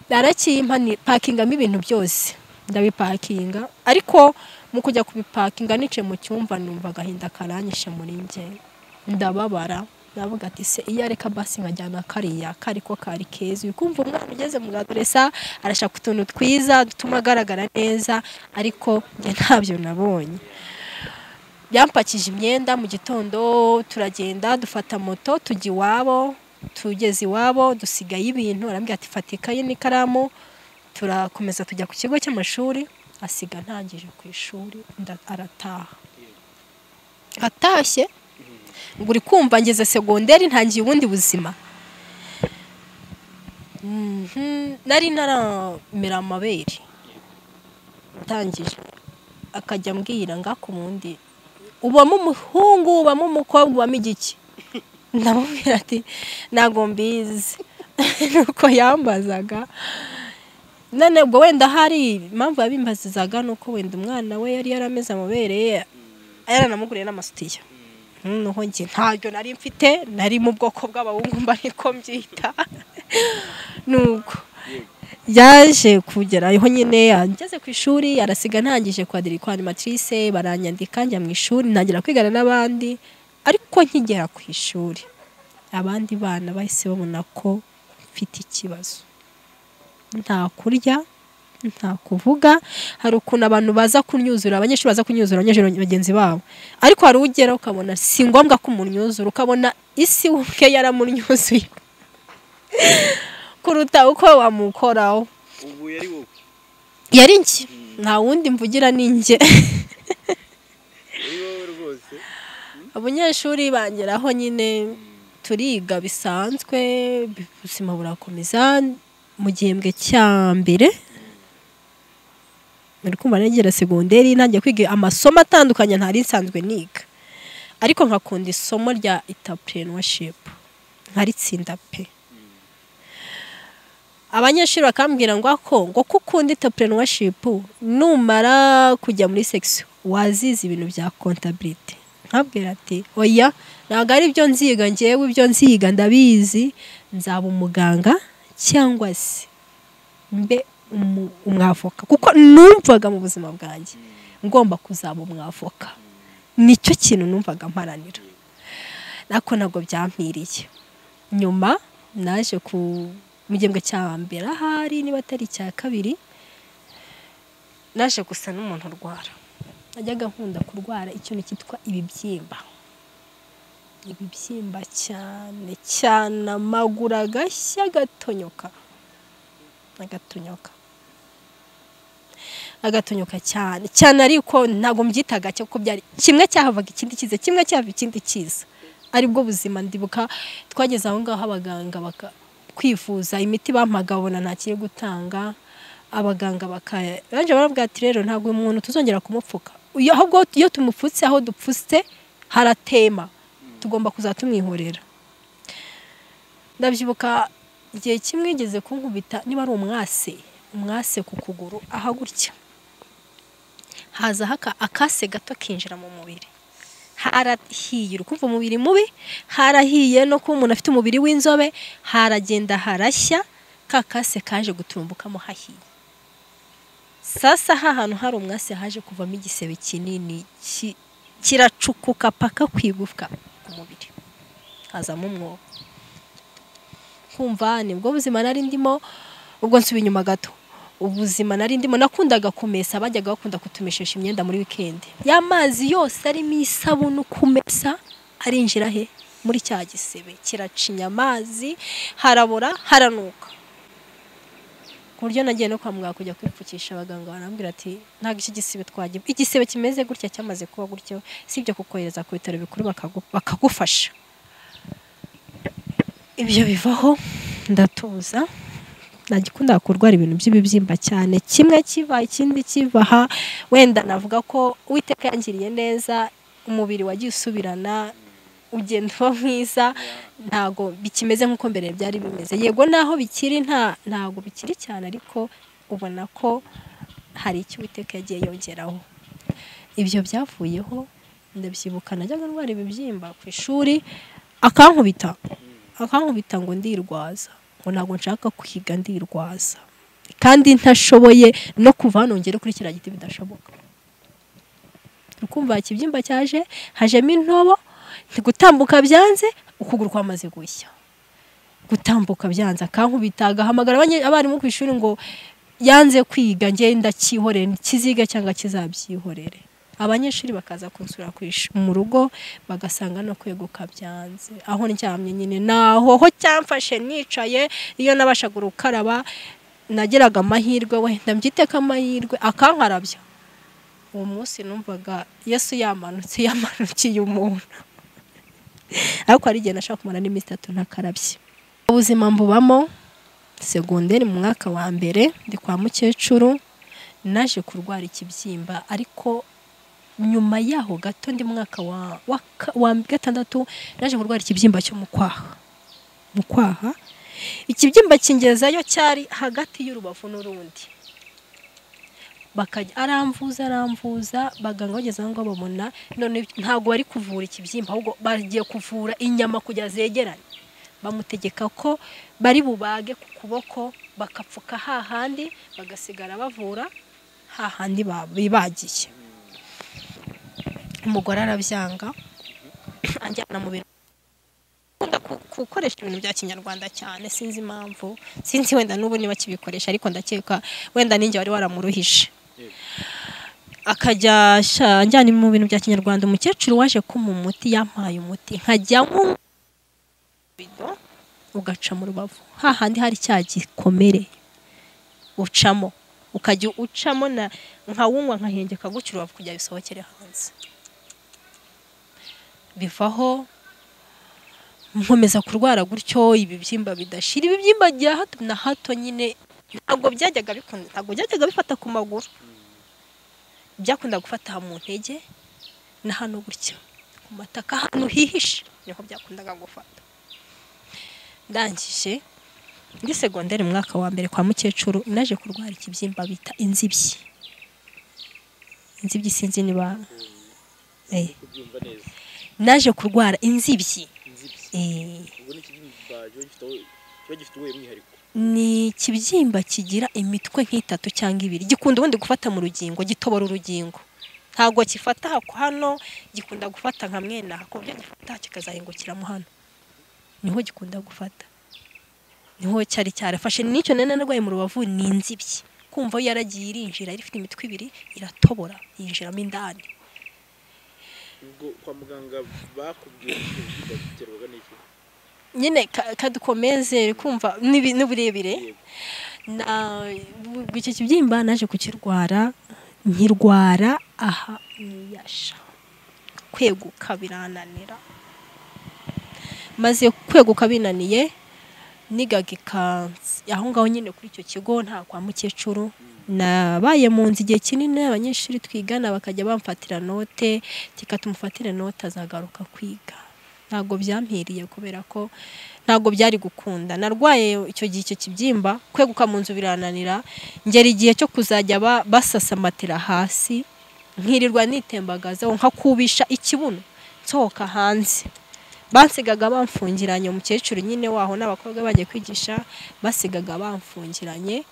Arakimpa ni pakingamo ibintu byose, ndabipakinga. Ariko mu kujya kubipakinga nice mu cyumba numva gahinda karanyishe muri nje, ndababara. Navuga ati se iyo areka basi nkajyana kariya kariko kari keza. Ukumva umwana ugeze mu adresa arashaka utuntu twiza dutuma agaragara neza, ariko nge ntabyo nabonye. Yampakije imyenda mu gitondo, turagenda dufata moto tujya iwabo. Tugeze iwabo dusigaye ibintu, arambwira ati fata ikaye n'ikaramu, turakomeza tujya ku kigo cy'amashuri. Asiga ntangije ku ishuri, arataha. Atashye uri kumva ngeze segonderi, ntangiye ubundi buzima. Nari naramera amabere, ntangije akajya ambwira ngakubundi ubamo umuhungu, ubamo umukobwa, ubamo igiki? Ndamubwira ati ntago mbizi. Nuko yambazaga. None ubwo wenda hari impamvu yabimbazizaga nuko wenda umwana we yari yarameze amabere, yaranamuguriye n'amasutiya. Nuho nge ntabyo nari mfite, nari mu bwoko bw'abahungu mba niko mbyita. Nuko yaje kugeraho nyine, ngeze ku ishuri arasiga ntangije kwa animatrice, baranyandika njya mu ishuri, ntangira kwigana n'abandi. Ariko nkigera ku ishuri abandi bana bahise babona ko mfite ikibazo, nta kurya nta kuvuga. Hari ukuntu abantu baza kunyuzura, abanyeshuri baza kunyuzura abanyeshuri bagenzi babo, ariko hari ugera ukabona si ngombwa ko umunyuzura, ukabona isi ubwe yaramunyuzuye kuruta uko wamukoraho. ubu yari wowe Yari njye, nta wundi mvugira ni njye. yari wowe rwose. Abanyeshuri bangeraho nyine turiga bisanzwe, ubuzima burakomeza. Mu gihembwe cya mbere muri kumva negera segonderi, ntangiye kwiga amasomo atandukanye ntari nsanzwe niga, ariko nkakunda isomo rya entrepreneurship nkaritsinda pe. Abanyeshuri bakambwira ngo ukunda entrepreneurship numara kujya muri section wazize ibintu bya comptabilité. Nkabwira ati oya, ntabwo ari byo nziga, ngewe ibyo nziga ndabizi, nzaba umuganga cyangwa se mbe umwavoka, kuko numvaga mu buzima bwanjye ngomba kuzaba umwavoka. Nicyo kintu numvaga mparanira, nako ntabwo byampiriye. Nyuma naje mu gihembwe cya mbere, ahari niba atari icya kabiri, naje gusa n'umuntu urwara. Najyaga nkunda kurwara ikintu cyitwa ibibyimba cyane cyane, amaguru agashya agatonyoka cyane cyane, ariko ntabwo mbyitaga cyo ko byari kimwe cyahavaga ikindi kiza, kimwe cyava ikindi kiza. Aribwo buzima. Ndibuka twageze aho ngaho abaganga kwifuza imiti bampaga bona ntakiri gutanga, abaganga baje barabwira ati rero ntabwo umuntu tuzongera kumupfuka, ahubwo iyo tumupfutse aho dupfutse haratema, tugomba kuzatumwihorera. Ndabyibuka igihe kimwe igeze kunkubita, niba ari umwase ku kuguru aha gutya, haza akase gato kinjira mu mubiri, harahiye. Ukumva umubiri mubi, harahiye. No kuba umuntu afite umubiri w'inzobe, haragenda harashya, kakase kaje gutumbukamo hahiye. Sasa hantu hari umwase haje kuvamo igisebe kinini, kiracukuka paka kwigufwa ku mubiri, hazamo umwobo. Kumva nibwo buzima nari ndimo. Ubwo nsubiye inyuma gato, ubuzima nari ndimo, nakundaga kumesa. Bajyaga bakunda kutumeshesha imyenda muri weekend, y'amazi yose arimo isabune, kumesa arinjira he muri cya gisebe, kiracinya amazi, harabora, haranuka, ku buryo nagiye no kwa muganga kujya kwipfukisha. Abaganga barambwira ati ntabwo iki gisebe twagiye, igisebe kimeze gutya cyamaze kuba gutyo, sibyo kukohereza ku bitaro bikuru bakagufasha. Ibyo bivaho ndatuza. Nagikunda kurwara ibintu by'ibibyimba cyane, kimwe kiva ikindi kivaha. Wenda navuga ko Uwiteka yangiriye neza, umubiri wagiye usubirana, ugenda mwiza, ntago bikimeze nk'uko mbere byari bimeze. Yego naho bikiri ntago bikiri cyane, ariko ubona ko hari icyo Uwiteka yagiye yongeraho. Ibyo byavuyeho. Ndabyibuka najyaga ndwara ibibyimba ku ishuri, akankubita ngo ndirwaza, ngo ntabwo nshaka kwiga ndirwaza, kandi ntashoboye no kuva hano ngere kuri kiriya giti bidashoboka. Ukumva ikibyimba cyaje, hajemo intobo, gutambuka byanze, ukuguru kwamaze gushya, gutambuka byanze. Akankubita, agahamagara abarimu ku ishuri ngo yanze kwiga, ngenda cyihorere, kiziga cyangwa kizabyihorere. Abanyeshuri bakaza kunsura mu rugo, bagasanga no kweguka byanze. Aho ndyamye nyine naho cyamfashe nicaye, iyo nabasha gukaraba nageraga amahirwe, wenda mbyiteka amahirwe, akankarabya. Uwo munsi numvaga Yesu yamanukiye umuntu. Ariko hari igihe nashaka kumara n'iminsi 3 ntakarabye. Ubuzima mbubamo segonderi mu mwaka wa mbere, ndi kwa mukecuru, naje kurwara ikibyimba. Ariko nyuma yaho gato, ndi mwaka wa gatandatu, naje kurwara ikibyimba cyo mu kwaha. Ikibyimba kingezayo cyari hagati y'urubavu n'urundi. Bakajya aramvuza, baganga bageze aho babona none ntago bari kuvura ikibyimba, ahubwo bagiye kuvura inyama kujya zegeranye. Bamutegeka ko bari bubage ku kuboko, bakapfuka hahandi, bagasigara bavura hahandi bibagiye. Umugore arabyanga, anjyana mu bintu gukoresha ibintu bya kinyarwanda cyane, sinzi impamvu, sinzi wenda n'ubu niba kibikoresha, ariko ndakeka wenda ninjye wari waramuruhije. Akajya njyana mu bintu bya kinyarwanda. Umukecuru waje kuma umuti, yampaye umuti nkajya mu bido ugaca mu rubavu, hahandi hari cya gikomere ucamo, ukajya ucamo na nkawunywa nkahengeka gutyo urubavu kujya bisohokere hanze. Bivaho nkomeza kurwara gutyo, ibibyimba bidashira, ibibyimba bya hato na hato nyine. Ntabwo byajyaga bikunda, ntabwo byajyaga bifata ku maguru, byakunda gufata mu ntege na hano gutya ku mataka, hano hihishe niho byakundaga gufata. Ndangije ndi segonderi mwaka wa mbere kwa mukecuru, naje kurwara ikibyimba bita inzibyi. Inzibyi sinzi niba naje kurwara inzibyi. Ni ikibyimba kigira imitwe nk'itatu cyangwa ibiri, gikunda ubundi gufata mu rugingo, gitobora urugingo. Ntabwo kifata hano, gikunda gufata nka mwena, ko byo gifata kikazahingukiramo hano, niho gikunda gufata, niho cyari cyarafashe. Nicyo nene narwaye mu rubavu, ni inzibyi. Kumva yaragiye irinjira, ifite imitwe ibiri, iratobora yinjiramo indani. Ubwo kwa muganga bakubwiye ko biterwaga n'iki? Nyine kadukomeze kumva n'uburebire. Na icyo kibyimba naje kukirwara, nkirwara aha niyasha, kweguka birananira. Maze kweguka binaniye, nigaga ikansi aho ngaho nyine kuri icyo kigo, nta kwa mukecuru. Nabaye mu nzu igihe kinini, abanyeshuri twigana bakajya bamfatira note, tikatumufatire note azagaruka kwiga. Ntabwo byampiriye kubera ko ntabwo byari gukunda. Narwaye icyo gihe icyo kibyimba, kweguka mu nzu birananira. Ngera igihe cyo kuzajya basasa matera hasi, nkirirwa nitembagaza, nkakubisha ikibuno nsohoka hanze. Bansigaga bamfungiranye, umukecuru nyine waho n'abakobwa bagiye kwigisha, basigaga bamfungiranye,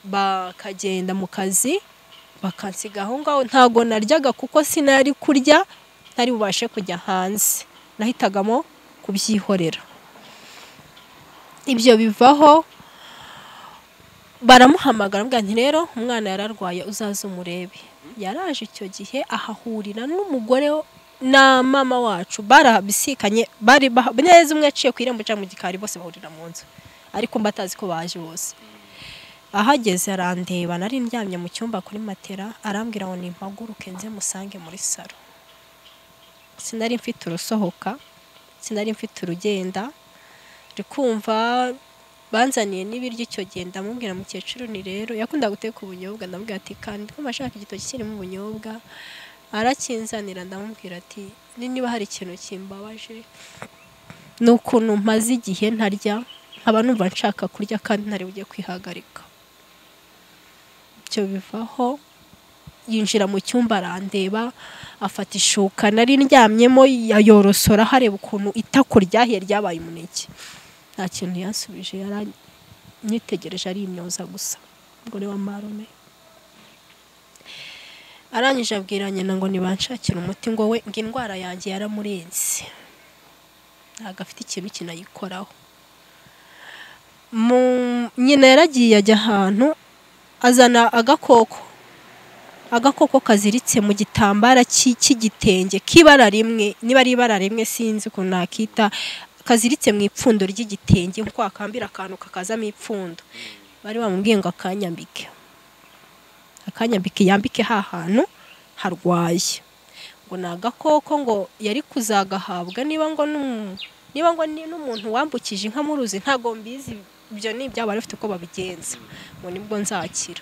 bakagenda mu kazi bakansiga aho ngaho. Ntago naryaga kuko sinari kurya, ntari bubashe kujya hanze, nahitagamo kubyihorera. Ibyo bivaho, baramuhamagara mbwa nti rero umwana yararwaye uzaze umurebe. Yaraje icyo gihe ahahurira n'umugore na mama wacu, barabisikanye, bari neza, umwe aciye ku irembo cyangwa mu gikari, bose bahurira mu nzu, ariko mbatazi ko baje bose. Ahageze arandeba, nari ndyamye mu cyumba kuri matera, arambwira ngo nimpaguruke nze musange muri saro. Sinari mfite urusohoka, sinari mfite urugenda, rikumva banzaniye n'ibiryo. Icyo gihe ndamubwira mukecuru ni rero yakunda guteka ubunyobwa, ndamubwira ati kandi ko mashaka igitoki kirimo ubunyobwa. Arakinzanira, ndamubwira ati niba hari ikintu kimbabaje n'ukuntu maze igihe ntarya, nkaba numva nshaka kurya kandi ntari bujye kwihagarika. Byo bivaho, yinjira mu cyumba arandeba, afata ishuka nari ndyamyemo yayorosora, hareba ukuntu itako ryahiye ryabaye umuneke. Nta kintu yansubije, yaranyitegereje ari imyoza gusa, umugore wa marume. Arangije abwira nyina ngo nibanshakira umuti, ngo we ngo indwara yanjye yaramurenze, ntabwo afite ikintu kinayikoraho. Nyina yaragiye ajya ahantu, azana agakoko kaziritse mu gitambara cy'igitenge k'ibara rimwe, niba ari ibara rimwe sinzi ukuntu nakita, kaziritse mu ipfundo ry'igitenge, nko akambira akantu kakazamo ipfundo. Bari bamubwiye ngo akanyambike, yambike hantu harwaye, ngo ni agakoko, ngo yari kuzagahabwa niba ngo n'umuntu wambukije inka mu ruzi. Ntago mbizi, ibyo ni ibyabo bari bafite uko babigenza, ngo nibwo nzakira.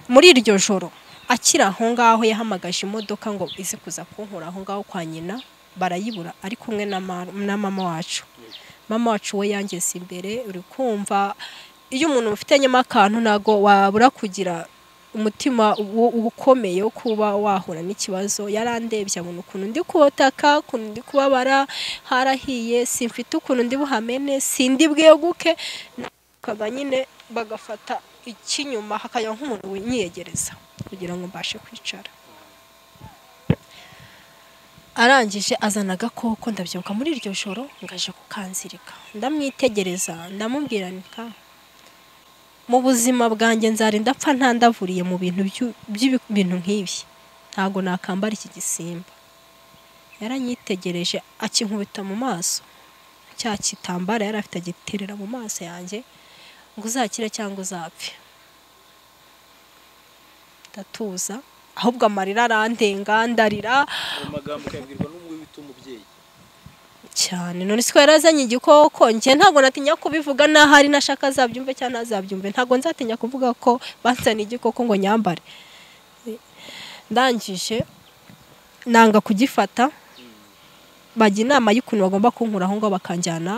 Muri iryo joro akira aho ngaho, yahamagaje imodoka ngo ize kuza kunkura aho ngaho kwa nyina, barayibura, ari kumwe na mama wacu. Mama wacu we yangeze imbere. Uri kumva iyo umuntu ufitanyemo akantu, ntago wabura kugira umutima ukomeye wo kuba wahura n'ikibazo. Yarandebye abona ukuntu ndi kotaka, ukuntu ndi kubabara, harahiye, simfite ukuntu ndi buhamene, sindi bweguke. Kaga nyine bagafata ikinyuma, hakaya nk'umuntu winyegereza kugira ngo mbashe kwicara. arangije azana agakoko ndabyibuka muri iryo joro ngaje kukanzirika ndamwitegereza ndamubwira nika mu buzima bwanjye nzarinda apfa ntandavuriye mu bintu by'ibintu nk'ibi ntago nakambara iki gisimba. Yaranyitegereje akinkubita mu maso cya kitambara yari afite agiterera mu maso yanjye ngo uzakire cyangwa uzapfe. Ndatuza ahubwo amarira arandenga ndarira. Amagambo kayabwirwa n'umwe wita umubyeyi cyane none siko yarazanye igikoko njye ntago natinya kubivuga nahari nashaka azabyumve cyangwa ntazabyumve ntago nzatinya kuvuga ko bansana igikoko ngo nyambare. Ndangije nanga kugifata bajya inama y'ukuntu bagomba kunkuraho ngo bakanjyana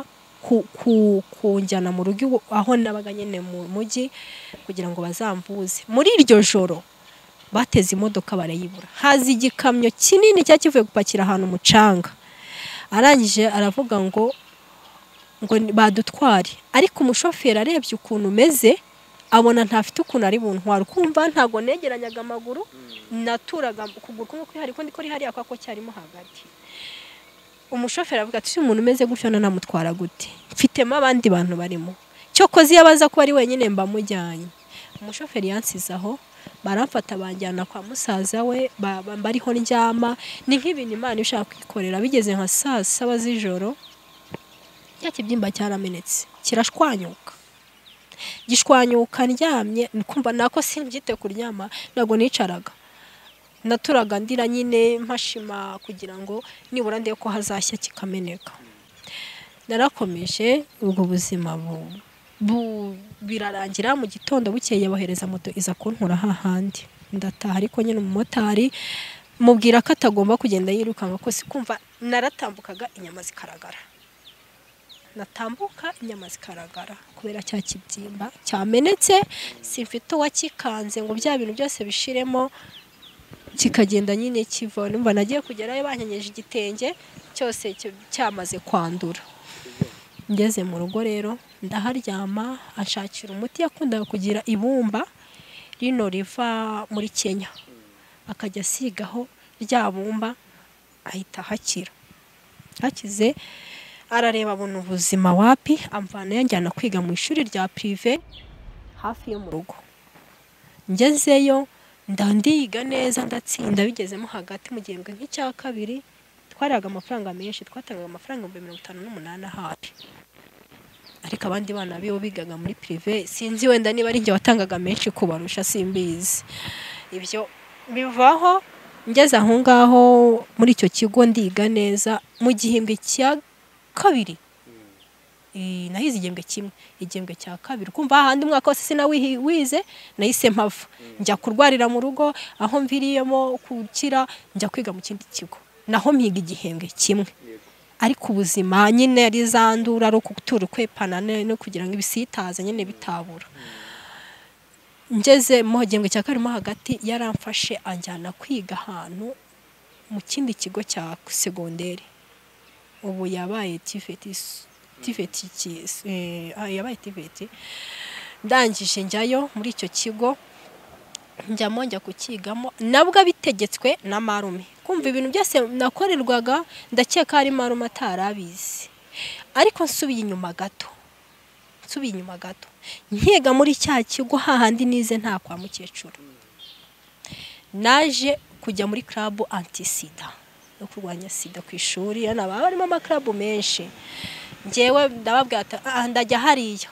kunjyana mu rugo aho nabaga nyene mu mujyi kugira ngo bazamvuze. Muri iryo joro bateze imodoka barayibura haza igikamyo kinini cyakivuye gupakira ahantu umucanga. Arangije aravuga ngo badutware ariko umushoferi arebye ukuntu umeze abona ntafite ukuntu ari buntwara kumva ntago negeranyaga amaguru naturaga ukuguru kumwe kuri hari kundi ko hari akako cyarimo hagati. Umushoferi avuga ati umuntu umeze gutyo namutwara gute mfitemo abandi bantu barimo cyo kozi yabaza ko ari wenyine mbamujyanye. Umushoferi yansizaho baramfata banjyana kwa musaza we bariho ndyama ni nk'ibintu Imana ishaka kwikorera. Bigeze nka saa 7 z'ijoro cya kibyimba cyaramenetse kirashwanyuka gishwanyuka ndyamye kumva nako sinjite kuryama nago nicaraga naturaga ndira nyine mpashima kugira ngo nibura ndeye ko hazashya kikameneka. Narakomeje ubwo buzima birarangira mu gitondo bukeye bohereza moto iza kunkura hahandi ndataha ariko nyine umumotari mubwira ko atagomba kugenda yirukanka ko sikumva naratambukaga inyama zikaragara natambuka inyama zikaragara kubera cya kibyimba cyamenetse simfite wakikanze ngo bya bintu byose bishiremo kikagenda nyine kiva numva nagiye kugerayo banyenyeje igitenge cyose cyamaze kwandura. Ngeze mu rugo rero ndaharyama ashakira umuti yakundaga kugira ibumba rino riva muri Kenya akajya sigaho rya bumba ahita hakira. Hakize arareba abona ubuzima wapi amvana yanjyana kwiga mu ishuri rya privé hafi yo mu rugo. Ngezeyo ndandiga neza ndatsinda bigezemo hagati mu gihembwe nk'icya kabiri twaraga amafaranga menshi twatangaga amafaranga 58 hafi ariko abandi bana biyo bigaga muri privé sinzi wenda niba ari nge watangaga menshi kubarusha simbizi. Ibyo bivaho ngeze aho ngaho muri icyo kigo ndiga neza mu gihembwe cya kabiri nahize igihembwe cya kabiri kumva ahandi umwaka wose sinawize nahise mpava njya kurwarira mu rugo aho mviriyemo kukira njya kwiga mu kindi kigo naho mpiga igihembwe kimwe ariko ubuzima nyine ari zandura ari kugutura kwepana no kugira ngo ibisitaze nyine bitabura. Ngeze mu gihembwe cya kabiri mo hagati yaramfashe anjyana kwiga ahantu mu kindi kigo cya segonderi ubu yabaye yabaye TVT. Ndangije njyayo muri icyo kigo njyamo njya kukigamo nabwo bitegetswe na marume kumva ibintu byose nakorerwaga ndakeka ari marume atarabizi ariko nsubiye inyuma gato nkiga muri cya kigo hahandi nize nta kwa mukecuru naje kujya muri club anti-sida no kurwanya sida ku ishuri naba barimo amaklabu menshi ngewe ndababwira ndajya hariya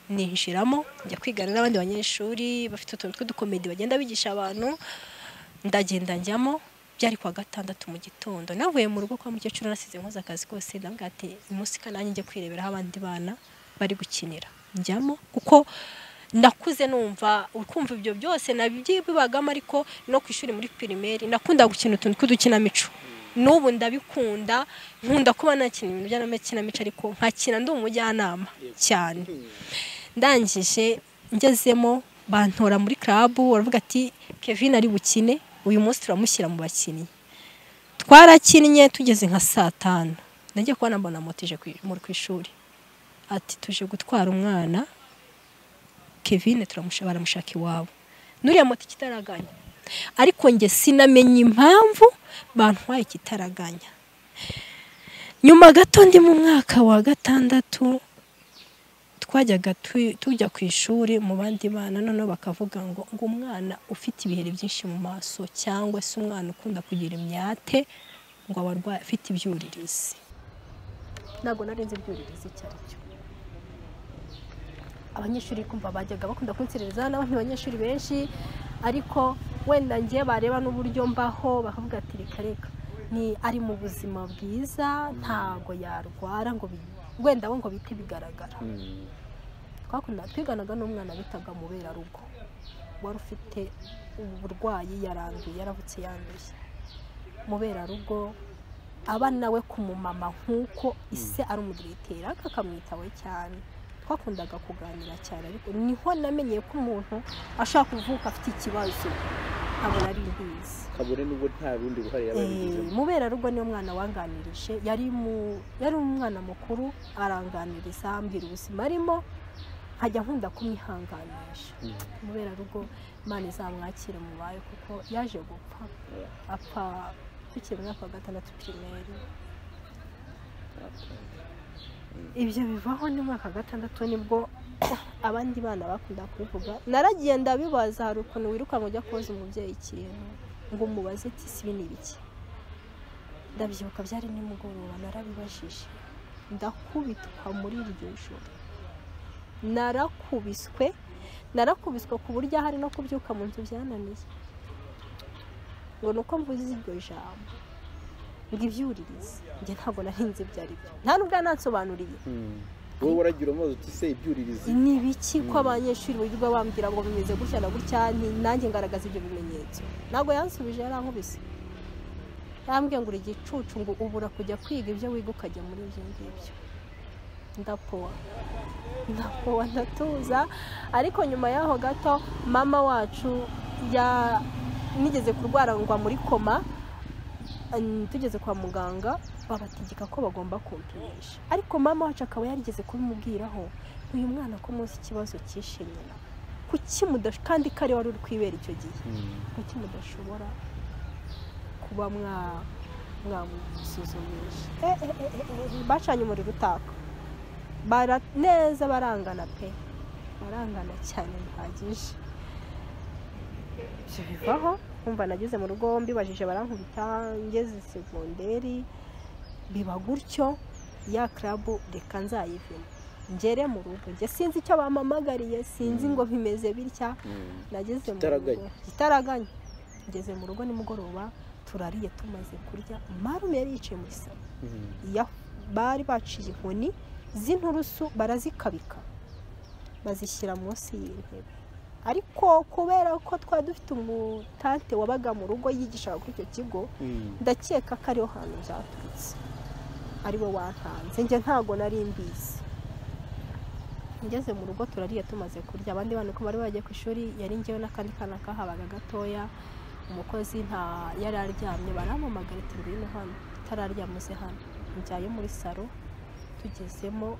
ninjiramo njya kwigana n'abandi banyeshuri bafite utuntu tw'udukomedi bagenda bigisha abantu ndagenda njyamo byari kwa gatandatu mu gitondo navuye mu rugo kwa mukecuru nasize nkoza akazi kose ndambwira ati umusika nanjye njye kwirebera abandi bana bari gukinira njyamo kuko nakuze numva ukumva ibyo byose nabyibibagamo ariko no ku ishuri muri primaire nakunda gukina utuntu tw'udukinamico n'ubu ndabikunda nkunda kuba nakina ibintu by'amakinamico ariko nkakina ndi umujyanama cyane. Ndangije ngezemo bantora muri club baravuga ati Kevin ari bukine uyu munsi turamushyira mu bakinnyi. Twarakinnye tugeze nka saa 5 nagiye kubona mbona motije muri kwishuri ati tuje gutwara umwana Kevin baramushaka iwabo nuriya moto kitaraganya ariko nge sinamenye impamvu bantwaye ikitaraganya. Nyuma gato ndi mu mwaka wa 6 twajyaga tujya ku ishuri mu bandi bana, noneho bakavuga ngo umwana ufite ibiheri byinshi mu maso cyangwa se umwana ukunda kugira imyate ngo abarwaye afite ibyuririzi. Ntabwo narenze ibyuririzi cyari cyo. Abanyeshuri kumva bajyaga bakunda kunserereza n'abandi banyeshuri benshi, ariko wenda ngiye bareba n'uburyo mbaho bakavuga ati reka ni ari mu buzima bwiza ntago yarwara ngo wenda ngo bite bigaragara. Twiganaga n'umwana bitaga Muberarugo wari ufite uburwayi yaranduye, yaravutse yanduye. Muberarugo aba nawe kumumama nk'uko ise ari umudiriteri akamwitaho cyane. Twakundaga kuganira cyane, ariko niho namenyeye ko umuntu ashaka kuvuka afite ikibazo abo nari mbizi. Kabone nubwo nta rundi ruhare yabigizemo. Muberarugo niyo mwana wanganirije, yari umwana mukuru aranganiriza ambwira ubuzima arimo, nkajya nkunda kumwihanganisha. Muberarugo Imana izamwakire mubaye kuko yaje gupfa, apfa bikiri mu mwaka wa 6 primaire. Ibyo bivaho ni mwaka wa 6 nibwo abandi bana bakunda kubivuga. Naragiye ndabibaza, hari ukuntu wiruka ngo ujya koza umubyeyi ikintu ngo umubaze ati si bini biki. Ndabyibuka byari nimugoroba, narabibajije ndakubitwa muri iryo joro. Narakubiswe ku buryo hari no kubyuka mu nzu byananiye, ngo nuko mvuze iryo jambo ngo ibyuririze. Njye ntabwo narinze byari byo, nta nubwo nansobanuriye. Wowe waragira amazi uti se ibyuririze ni biki ko abanyeshuri birirwa bambwira ngo bimeze gutya na gutya, nanjye ngaragaza ibyo bimenyetso. Ntabwo yansubije, yarankubise, yambwiye ngo uri igicucu, ngo ubura kujya kwiga ibyo wiga ukajya muri ibyo ngibyo. Ndapowa ndatuza. Ariko nyuma yaho gato mama wacu nigeze kurwara ngwa muri koma. Tugeze kwa muganga babategeka ko bagomba kumpimisha, ariko mama wacu akaba yarigeze kubimubwiraho, uyu mwana ko munsi ikibazo cyishe nyina, kuki kandi kare wari uri kwibera icyo gihe, kuki mudashobora kuba mwamusuzumisha. Bacanye umuriro utaka neza, barangana pe, barangana cyane bihagije. Ibyo bivaho kumva nageze mu rugo mbibajije barankubita, ngeze segonderi biba gutyo. Ya club reka nzayivemo ngere mu rugo, njye sinzi icyo bamamagariye, sinzi ngo bimeze bitya. Nageze mu rugo gitaraganya, ngeze mu rugo nimugoroba, turariye tumaze kurya, marume yari yicaye muri salo. Bari baciye inkoni z'inturusu barazikabika bazishyira munsi y'intebe, ariko kubera ko twari dufite umutante wabaga mu rugo yigishaga kuri icyo kigo, ndakeka ko ariho hantu zaturutse, ari we wantanze. Njye ntago nari mbizi. Ngeze mu rugo turariye tumaze kurya, abandi bana ko bari bagiye ku ishuri, yari njyewe n'akandi kana kahabaga gatoya. Umukozi yari aryamye, barampamagara ati ngwino hano, tararyamuse hano. Njyayo muri salo, tugezemo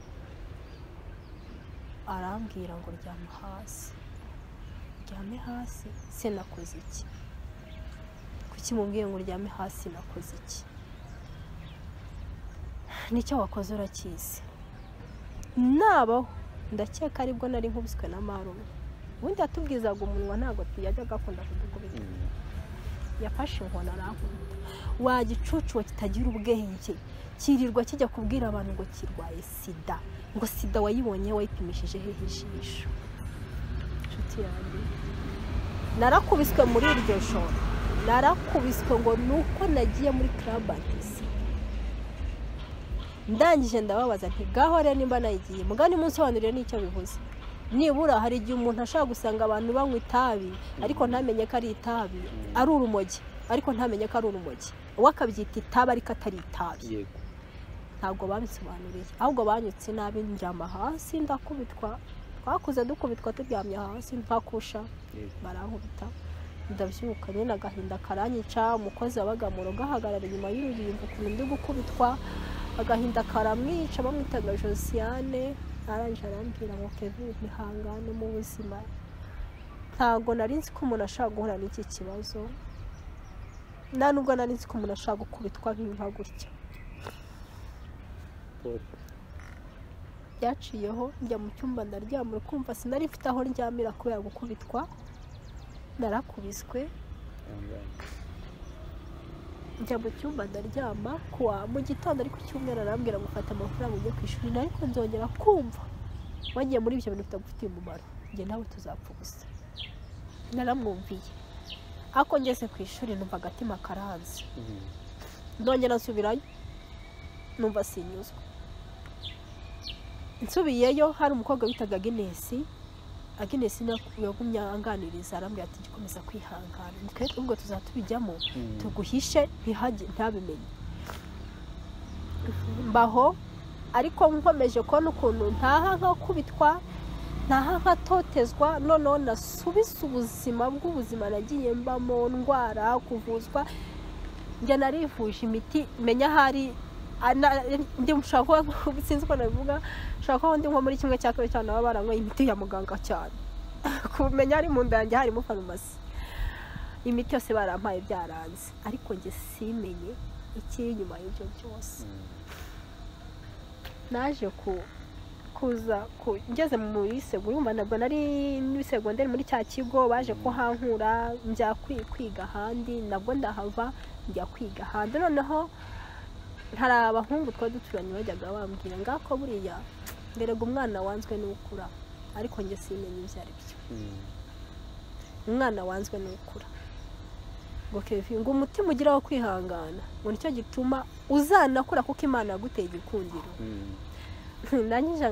arambwira ngo ryama hasi. Ryame hasi? Se nakoze iki? Kuki mumbwiye ngo ryame hasi nakoze iki? Nicyo wakoze urakizi. Nabaho ndakeka aribwo nari nkubiswe na marume. Ubundi atubwizaga umunwa ntago yajyaga akunda kudukubita. Yafashe inkoni arankubita. Wa gicucu wa kitagira ubwenge kirirwa kijya kubwira abantu ngo kirwaye sida, ngo sida wayibonye wayipimishije hehe ijisho. Nshuti yanjye, narakubiswe muri iryo joro, narakubiswe ngo nuko nagiye muri club antisi. Ndangije ndababaza nti gahore nimba nayigiye, mugani munsi wanurire n'icyo bivuze. Nibura hari igihe umuntu ashaka gusanga abantu banywa itabi ariko ntamenye ko ari itabi, ari urumogi ariko ntamenye ko ari urumogi, wakabyita itabi ariko atari itabi. Ntabwo babisobanuriye, ahubwo banyutse nabi, njyama hasi ndakubitwa. Twakuze dukubitwa turyamye hasi ntakusha, barankubita. Ndabyuka nyine agahinda karanyica. Umukozi wabaga mu rugo ahagarara inyuma y'uruyimbo ukuntu ndi gukubitwa, agahinda karamwica. Bamwitaga Josiane, arangije arambwira ngo Kevin ihangane mu buzima. Ntabwo nari nzi ko umuntu ashaka guhura n'iki kibazo. nta nubwo nari nzi ko umuntu ashaka gukubitwa nk'inka gutya. Byaciyeho njya mu cyumba ndaryama, kumva sinari mfite aho ndyamira kubera gukubitwa, narakubiswe. Njya mu cyumba ndaryama, mu gitondo ariko cyumweru arambwira ngo ufate amafaranga ujye ku ishuri, ariko nzongera kumva wagiye muri ibyo bintu bitagufitiye umumaro, njye nawe tuzapfa ubusa. Naramwumviye, ariko ngeze ku ishuri numva agatima karanze, ndongera nsubirayo numva sinyuzwe. Nsubiyeyo hari umukobwa witaga Agnes yagumye anganiriza, arambwira ati gikomeza kwihangana, ubwo tuzatubijyamo tuguhishe ntabimenye. Mbaho ariko nkomeje kubona ukuntu ntaha nkakubitwa, ntaha nkatotezwa, noneho nasubiza ubuzima bw'ubuzima nagiye mbamo, ndwara, kuvuzwa. Njye narivuje imiti, menya hari ndi mushaka sinzi ko nabivuga, shaka ndi nko muri kimwe cya kabiri cyane baba baranyweye imiti ya muganga cyane. Kumenya ari mu ndange harimo farumasi, imiti yose barampaye byaranze, ariko njye simenye ikiri inyuma y'ibyo byose. Naje kuza ngeze muri segonderi, nabwo nari muri segonderi muri cya kigo, baje ko hankura njya kwiga ahandi, nabwo ndahava njya kwiga ahandi. Noneho hari abahungu twari duturanye bajyaga bambwira ngako buriya ngerega umwana wanzwe n'ukura, ariko njye simenye ibyo ari byo. Umwana wanzwe n'ukura ngo Kevin, ngo umutima ugira wo kwihangana, ngo nicyo gituma uzanakura kuko Imana yaguteye igikundiro. Nanyije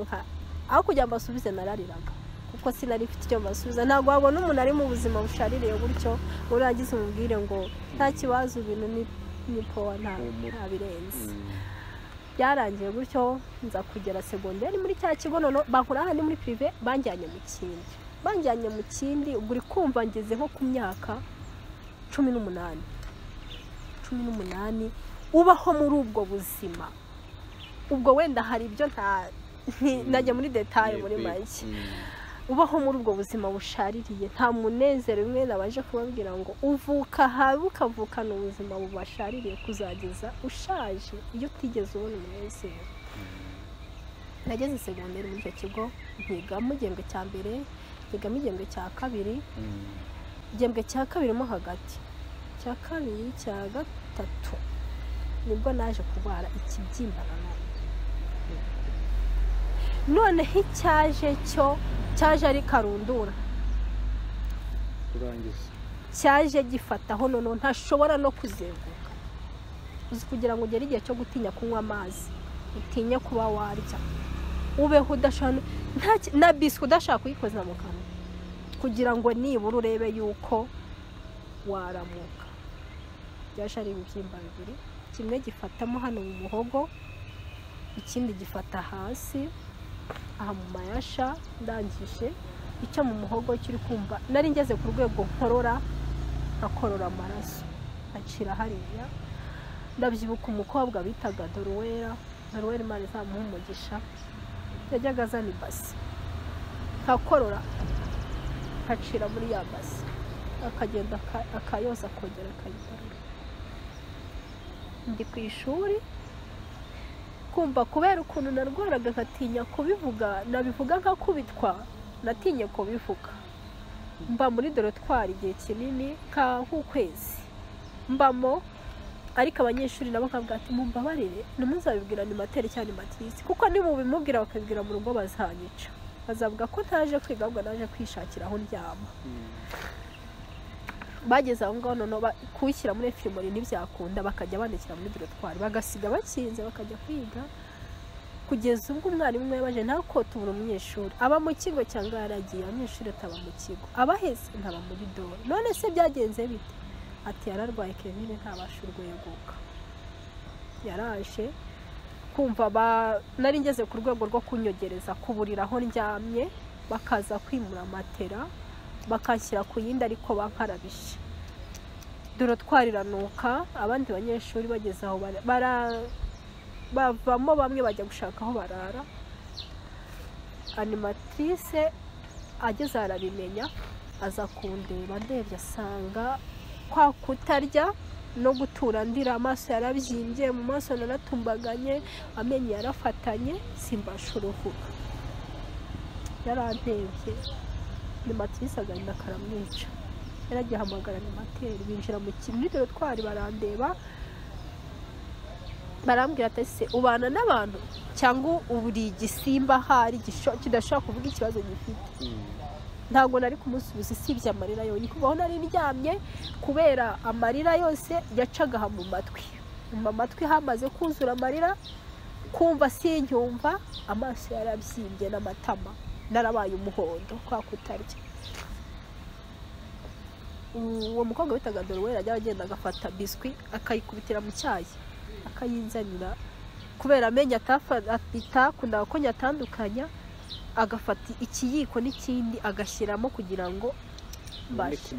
aho kujya mbasubize narariraga, kuko sinari mfite icyo mbasubiza. Ntabwo wabona umuntu ari mu buzima bushaririye gutyo uragize umubwire ngo nta kibazo, ibintu ni powa, nta birenze. Byarangiye gutyo nza kugera segonderi muri cya kigo, none bankura ahandi muri prive, banjyanye mu kindi. Ubwo uri kumva ngeze nko ku myaka 18 ubaho muri ubwo buzima. Ubwo wenda hari ibyo najya muri detail muri make, ubaho muri ubwo buzima bushaririye, nta munezero. Bimwe nabaje kubabwira ngo uvuka habi ukavukana ubuzima bubashaririye kuzageza ushaje iyo utigeze ubona umunezero. Nageze segonderi muri icyo kigo, nkigamo igihembwe cya mbere, nkigamo igihembwe cya kabiri, igihembwe cya kabiri mo hagati, cya kabiri cya gatatu nibwo naje kurwara ikibyimba. Noneho icyaje cyaje ari karundura, cyaje gifataho, noneho ntashobora no kuzenguka. Uzi kugira ngo ugere igihe cyo gutinya kunywa amazi, utinye kuba warya, ubeho udashaka na biswi udashaka kuyikoza mu kanwa, kugira ngo nibura urebe yuko waramuka. Byaje ari ibibyimba bibiri, kimwe gifatamo hano mu muhogo, ikindi gifata hasi aha mu mayasha. Ndangije icyo mu muhogo kiri kumva, nari ngeze ku rwego nkorora amaraso acira hariya. Ndabyibuka umukobwa bitaga Dorwera Imana izamuha umugisha, yajyaga azana ibasi nkakorora, akacira muri ya basi, akagenda akayoza akongera akayikorora. Ndi ku ishuri kumva, kubera ukuntu narwaraga nkatinya kubivuga, nabivuga nkakubitwa, natinye kubivuga. Mba muri dorotwari igihe kinini nk'ukwezi mbamo, ariko abanyeshuri nabo nkavuga ati mumbabarire ntimuzabibwira animateri cyangwa animatrice, kuko nimubimubwira bakabibwira mu rugo bazanyica, bazavuga ko ntaje kwiga ahubwo naje kwishakira aho ndyama. Bageze aho ngaho noneho kuwishyira muri infirmary ntibyakunda, bakajya bandikira muri dorotwari, bagasiga bakinze bakajya kwiga. Kugeza ubwo umwarimu umwe yabaje nta ko tubura umunyeshuri aba mu kigo cyangwa yaragiye, abanyeshuri ataba mu kigo, abaheze ntaba muri dore. None se byagenze bite? Ati yararwaye Kevin ntabasha urweguka. Yaraje kumva nari ngeze ku rwego rwo kunyogereza kuburira aho ndyamye, bakaza kwimura matera bakanshyira ku yindi, ariko bankarabishe. Dorotwari iranuka, abandi banyeshuri bageze aho bavamo, bamwe bajya gushaka aho barara. Animatrice ageze arabimenya, aza kundeba, ndebye asanga kwa kutarya no gutura ndira, amaso yarabyimbye, mu maso naratumbaganye, amenyo yarafatanye, simbasha uruhuka, yarantebye. Ni Matrice agahinda karamwica, yaragiye ahamagara ni materi, binjira mu kimwitero twari, barandeba barambwira ati se ubana n'abantu cyangwa uburi igisimba hari kidashaka kuvuga ikibazo gifite. Ntabwo nari kumusubiza, isibye amarira yonyine, kubaho nari ndyamye kubera amarira yose yacaga mu matwi. Mu matwi hamaze kuzura amarira, kumva sinyumva, amaso yarabyimbye n'amatama narabaye umuhondo kwa kutarya. Uwo mukobwa bitaga Dorowera ajya agenda agafata biswi akayikubitira mu cyayi akayinzanira, kubera amenyo atakunda ko nyatandukanya, agafata ikiyiko n'ikindi agashyiramo kugira ngo mbashe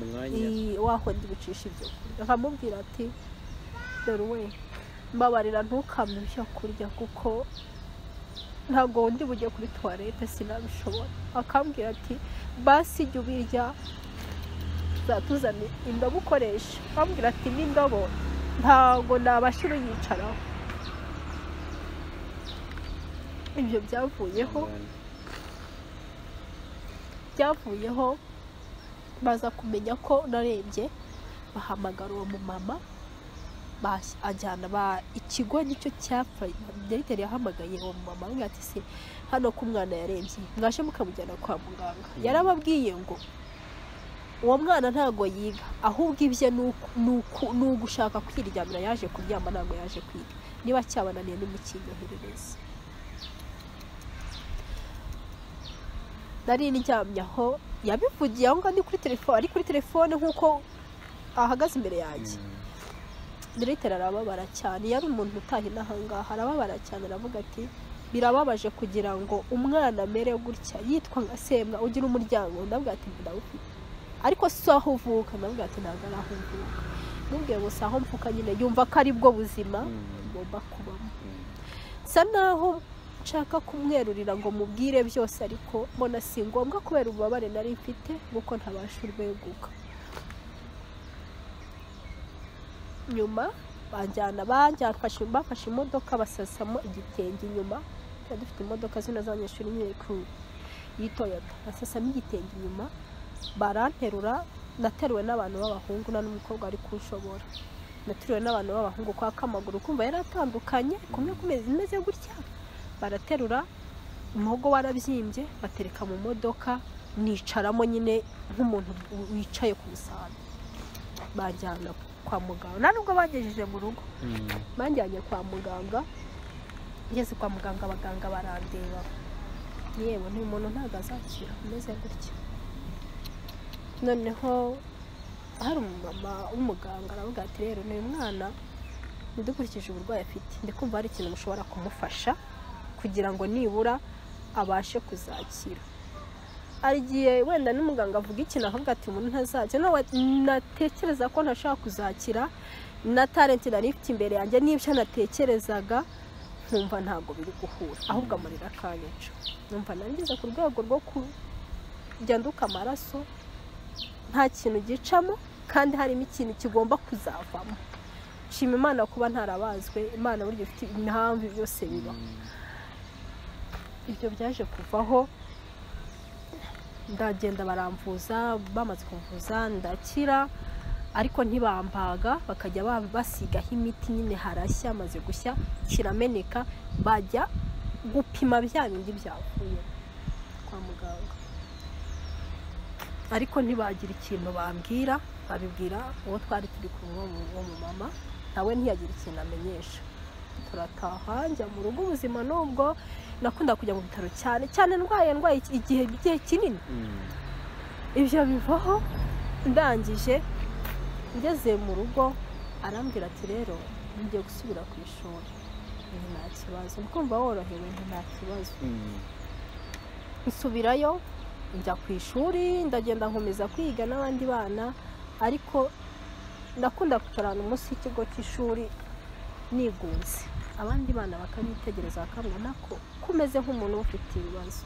waho ndi bucisha ibyo kurya. Akamubwira ati Dorowe mbabarira ntukamwe ibyo kurya kuko ntabwo ndi bujye kuri toilette sinabishobora. Akambwira ati basi jya ubirya, zatuzane indobo ukoresha. Akambwira ati n'indobo ntabwo nabasha uyicaraho. Ibyo byavuyeho baza kumenya ko narembye, bahamagara uwo mumama ajyana ikigo nicyo cyapfa. Directeur yahamagaye uwo mumama amubwira ati se hano ko umwana yarembye mwashe mukamujyana kwa muganga. Yarababwiye ngo uwo mwana ntago yiga, ahubwo ibye ni ugushaka kwiryamira, yaje kuryama ntabwo yaje kwiga, niba cyabananiye n'umukinyoherereza. Nari ndyamye aho, yabivugiye aho ngandi kuri telefone, ari kuri telefone nk'uko ahagaze imbere yanjye. Directeur arababara cyane, yari umuntu utahi n'ahangaha, arababara cyane, aravuga ati birababaje kugira ngo umwana amere gutya yitwa nka Semwa ugira umuryango. Ndavuga ati ndawufite, ariko si aho uvuka. Ndavuga ati ntabwo ari aho uvuka, nubwiye gusa aho mvuka nyine yumva ko ari bwo buzima ngomba kubamo. Sa naho nshaka kumwerurira ngo mubwire byose, ariko mbona si ngombwa kubera ububabare nari mfite nk'uko ntabasha urweguka. Nyuma bafashe imodoka basasamo igitenge inyuma, twari dufite imodoka zino z'abanyeshuri nyine y'Itoyota, basasamo igitenge inyuma, baranterura. Nateruwe n'abantu b'abahungu, na n'umukobwa ari kushobora, nateruwe n'abantu b'abahungu kwa kamaguru, kumva yaratandukanye kumwe kumeze gutya. Baraterura, umuhogo warabyimbye, batereka mu modoka, nicaramo nyine nk'umuntu wicaye ku musambi. Bajyana kwa muganga, nta nubwo bagejeje mu rugo, banjyanye kwa muganga. Ngeze kwa muganga, abaganga barandeba, yewe ni umuntu ntabwo azakira umeze gutya. Noneho hari umumama w'umuganga aravuga ati rero ni umwana, nidukurikije uburwayi afite, ndikumva hari ikintu mushobora kumufasha kugira ngo nibura abashe kuzakira. Arigiye wenda n'umuganga avuga ikintu akavuga ati umuntu ntazakira, natekereza ko ntashaka kuzakira, na talent nari ifite imbere yanjye n'ibyo natekerezaga nkumva ntabwo biri guhura, ahubwo amarira akanyica. Numva nangeze ku rwego rwo kujya nduka amaraso, nta kintu gicamo kandi harimo ikintu kigomba kuzavamo. Nshima Imana kuba ntarabazwe, Imana buryo ifite impamvu byose biba. Ibyo byaje kuvaho, ndagenda baramvuza, bamaze kumvuza ndakira, ariko ntibambaga, bakajya basigaho imiti nyine harashya, amaze gushya kirameneka, bajya gupima bya bindi byavuye kwa muganga, ariko ntibagira ikintu bambwira. Babibwira uwo twari turi kumwe uwo mama, nawe ntiyagira ikintu amenyesha. Turataha njya mu rugo, ubuzima nubwo nakunda kujya mu bitaro cyane cyane, ndwaye igihe kinini. Ibyo bivaho, ndangije ngeze mu rugo arambwira ati rero ngiye gusubira ku ishuri. Nta kibazo, mkumva worohewe, nta kibazo. Nsubirayo njya ku ishuri, ndagenda nkomeza kwiga n'abandi bana, ariko ndakunda kutarana umunsi w'ikigo cy'ishuri nigunze. Abandi bana bakanyitegereza bakabona ko kumeze nk'umuntu ufite ibibazo.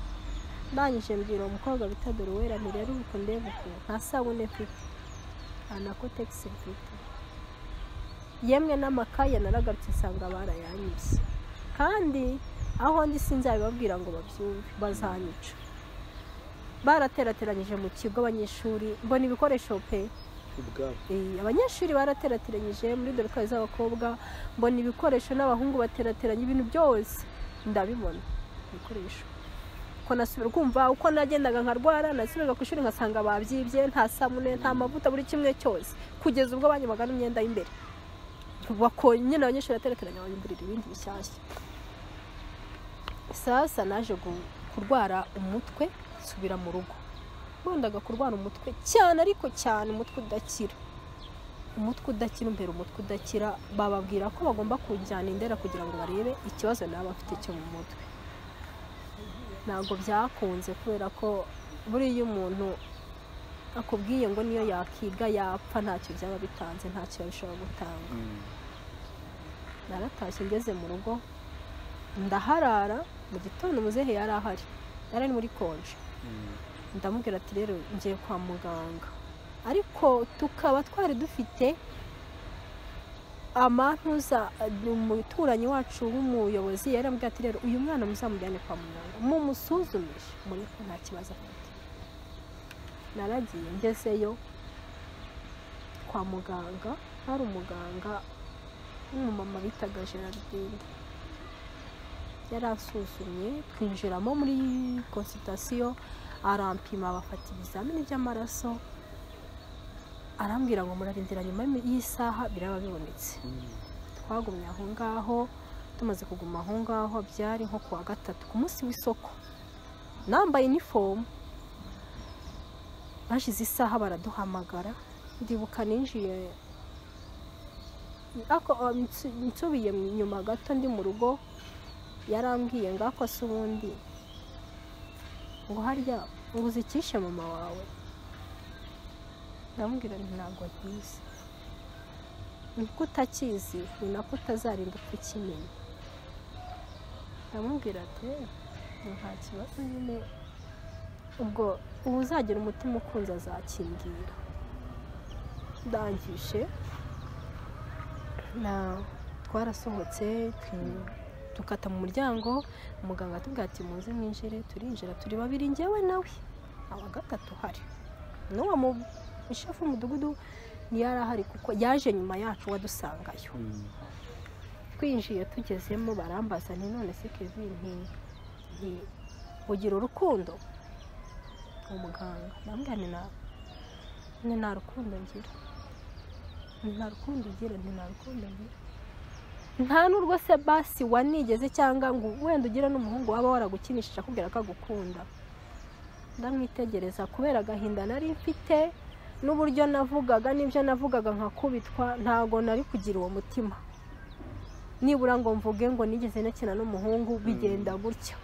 Ndangije mbwira umukobwa bita Dorowera nti rero uko ndeba uko nta sabune mfite, nta kotegisi mfite, yemwe n'amakaye naragarutse nsanga barayanyibye kandi aho ndi sinzabibabwira ngo babyumve bazanyica. Baraterateranyije mu kigo abanyeshuri mbona ibikoresho pe abanyeshuri baraterateranyije muri dorukari z'abakobwa mbona ibikoresho n'abahungu baterateranya ibintu byose ndabibona ibikoresho ko nasubira kumva uko nagendaga nkarwara nasubiraga ku ishuri ngasanga babyibye nta sabune nta mavuta buri kimwe cyose kugeza ubwo banyibaga n'imyenda y'imbere nyine abanyeshuri baterateranya banyigurira ibindi bishyashya. Sasa naje kurwara umutwe nsubira mu rugo nkundaga kurwara umutwe cyane ariko cyane umutwe udakira imbere umutwe udakira bababwira ko bagomba kujyana Indera kugira ngo barebe ikibazo naba afite cyo mu mutwe. Ntabwo byakunze kubera ko buriya umuntu akubwiye ngo niyo yakiga yapfa ntacyo byaba bitanze ntacyo bishobora gutanga. Naratashye ngeze mu rugo ndaharara mu gitondo muzehe yari ahari yari muri konje ndamubwira ati rero ngiye kwa muganga ariko tukaba twari dufite amantuza umuturanyi wacu w'umuyobozi yarambwira ati rero uyu mwana muzamujyane kwa muganga mumusuzumishe muri ko nta kibazo afite. Naragiye ngezeyo kwa muganga hari umuganga w'umumama bitaga Gerardine yarasuzumye twinjiramo muri consultation arampima bafata ibizamini by'amaraso arambwira ngo murarindira nyuma y'isaha biraba bibonetse. Twagumye aho ngaho tumaze kuguma aho ngaho byari nko kuwa gatatu ku munsi w'isoko nambaye uniform bashize isaha baraduhamagara ndibuka ninjiye ako nsubiye nyuma gato ndi mu rugo yarambwiye ngako se ubundi ngo harya uzikishe mama wawe ndamubwira ntabwo nkizi niko utakizi ni nako utazarinda kukimenya. Ndamubwira ati nta kibazo nyine ubwo uzagira umutima ukunze azakimbwira. Ndangije twarasohotse tukata mu muryango umuganga atubwira ati muze mwinjire turinjira turi babiri njyewe nawe aba gatatu hari n'uwo mu ishafu w'umudugudu ntiyari ahari kuko yaje nyuma yacu wadusangayo. Twinjiye tugezemo barambaza nti none se Kevin nti ugira urukundo umuganga ndambwira nta rukundo ngira nta n'urwo se basi wanigeze cyangwa ngo wenda ugira n'umuhungu waba waragukinishije akubwira ko agukunda. Ndamwitegereza kubera agahinda nari mfite n'uburyo navugaga n'ibyo navugaga nkakubitwa ntago nari kugira uwo mutima nibura ngo mvuge ngo nigeze nakina n'umuhungu bigenda gutya.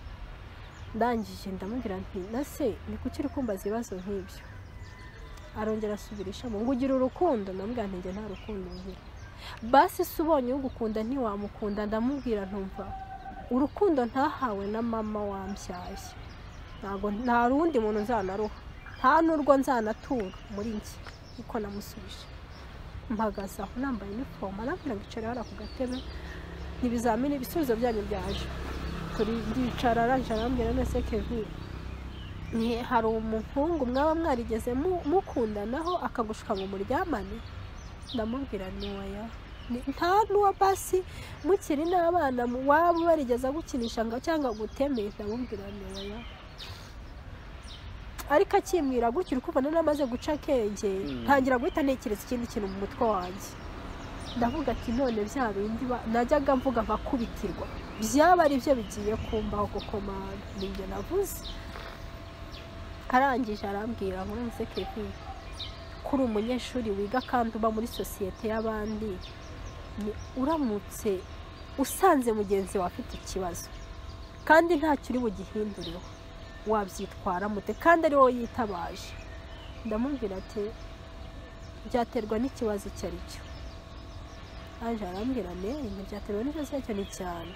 Ndangije ndamubwira nti nase ni kuki uri kumbaza ibibazo nk'ibyo. Arongera asubirishamo ngo ugira urukundo ndamubwira nti njye nta rukundo ngira. Basi se ubonye ugukunda ntiwamukunda ndamubwira ntumva urukundo ntahawe na mama wambyaye ntago nta rundi muntu nzanaruha nta n'urwo nzanatura muri njye niko namusubije. Mpagaze aho nambaye uniform arambwira ngo icare hariya ku gatebe n'ibizamini ibisubizo byanyu byaje kuri ndicara arambwira nese Kevin hari umuhungu mwaba mwarigeze mukundanaho akagushuka ngo muryamane. Ndamubwira ni oya nta n'uwa basi mukiri n'abana waba barigeze gukinisha ngo cyangwa guteme. Ndamubwira ni oya ariko akimbwira gutyo ukubona namaze guca akenge ntangira guhita ntekereza ikindi kintu mu mutwe wanjye. Ndavuga ati none bya bindi najyaga mvuga nkakubitirwa byaba ari byo bigiye kumbaho kuko mana ninjye navuze. Arangije arambwira ngo nse Kevin kuri umunyeshuri wiga kandi uba muri sosiyete y'abandi uramutse usanze mugenzi wawe afite ikibazo kandi ntacyo uri bugihindureho wabyitwara mute kandi ari wowe yitabaje. Ndamubwira ati byaterwa n'ikibazo icyo ari cyo. Aje arambwira byaterwa n'ikibazo icyo ari cyane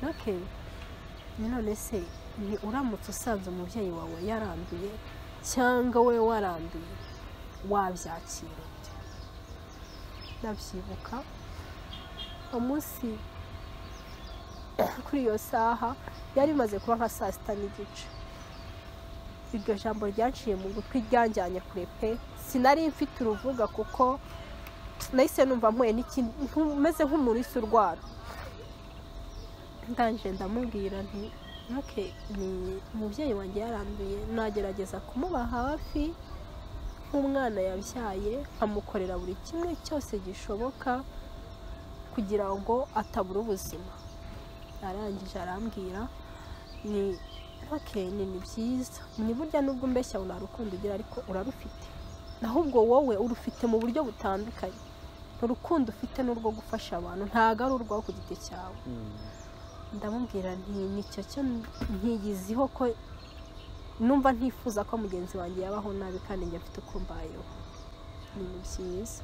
okay none se ni uramutse usanze umubyeyi wawe yaranduye cyangwa we waranduye wabyakira. Ndabyibuka umunsi kuri iyo saha yari imaze kuba nka 6:30. Iryo jambo ryanciye mu gutwi ryanjyanye kure pe, sinari mfite uruvuga kuko nahise numva mpuye meze nk'umuntu isi urwara. Ndanje ndamubwira nti okay, ni umubyeyi wanjye yaranduye, nagerageza kumuba hafi nk'umwana yabyaye, amukorera buri kimwe cyose gishoboka kugira ngo atabura ubuzima. Arangije arambwira ni okay, ni byiza, ni burya nubwo mbeshya una rukundo ugira ariko urarufite, ahubwo wowe urufite mu buryo butandukanye. Urukundo ufite n'urwo gufasha abantu, ntago ari urwaho ku giti cyawe. Ndamubwira nti nicyo cyo ntigiziho ko numva ntifuza ko mugenzi wanjye yabaho nabi kandi njye afite uko mbayeho. Ni byiza.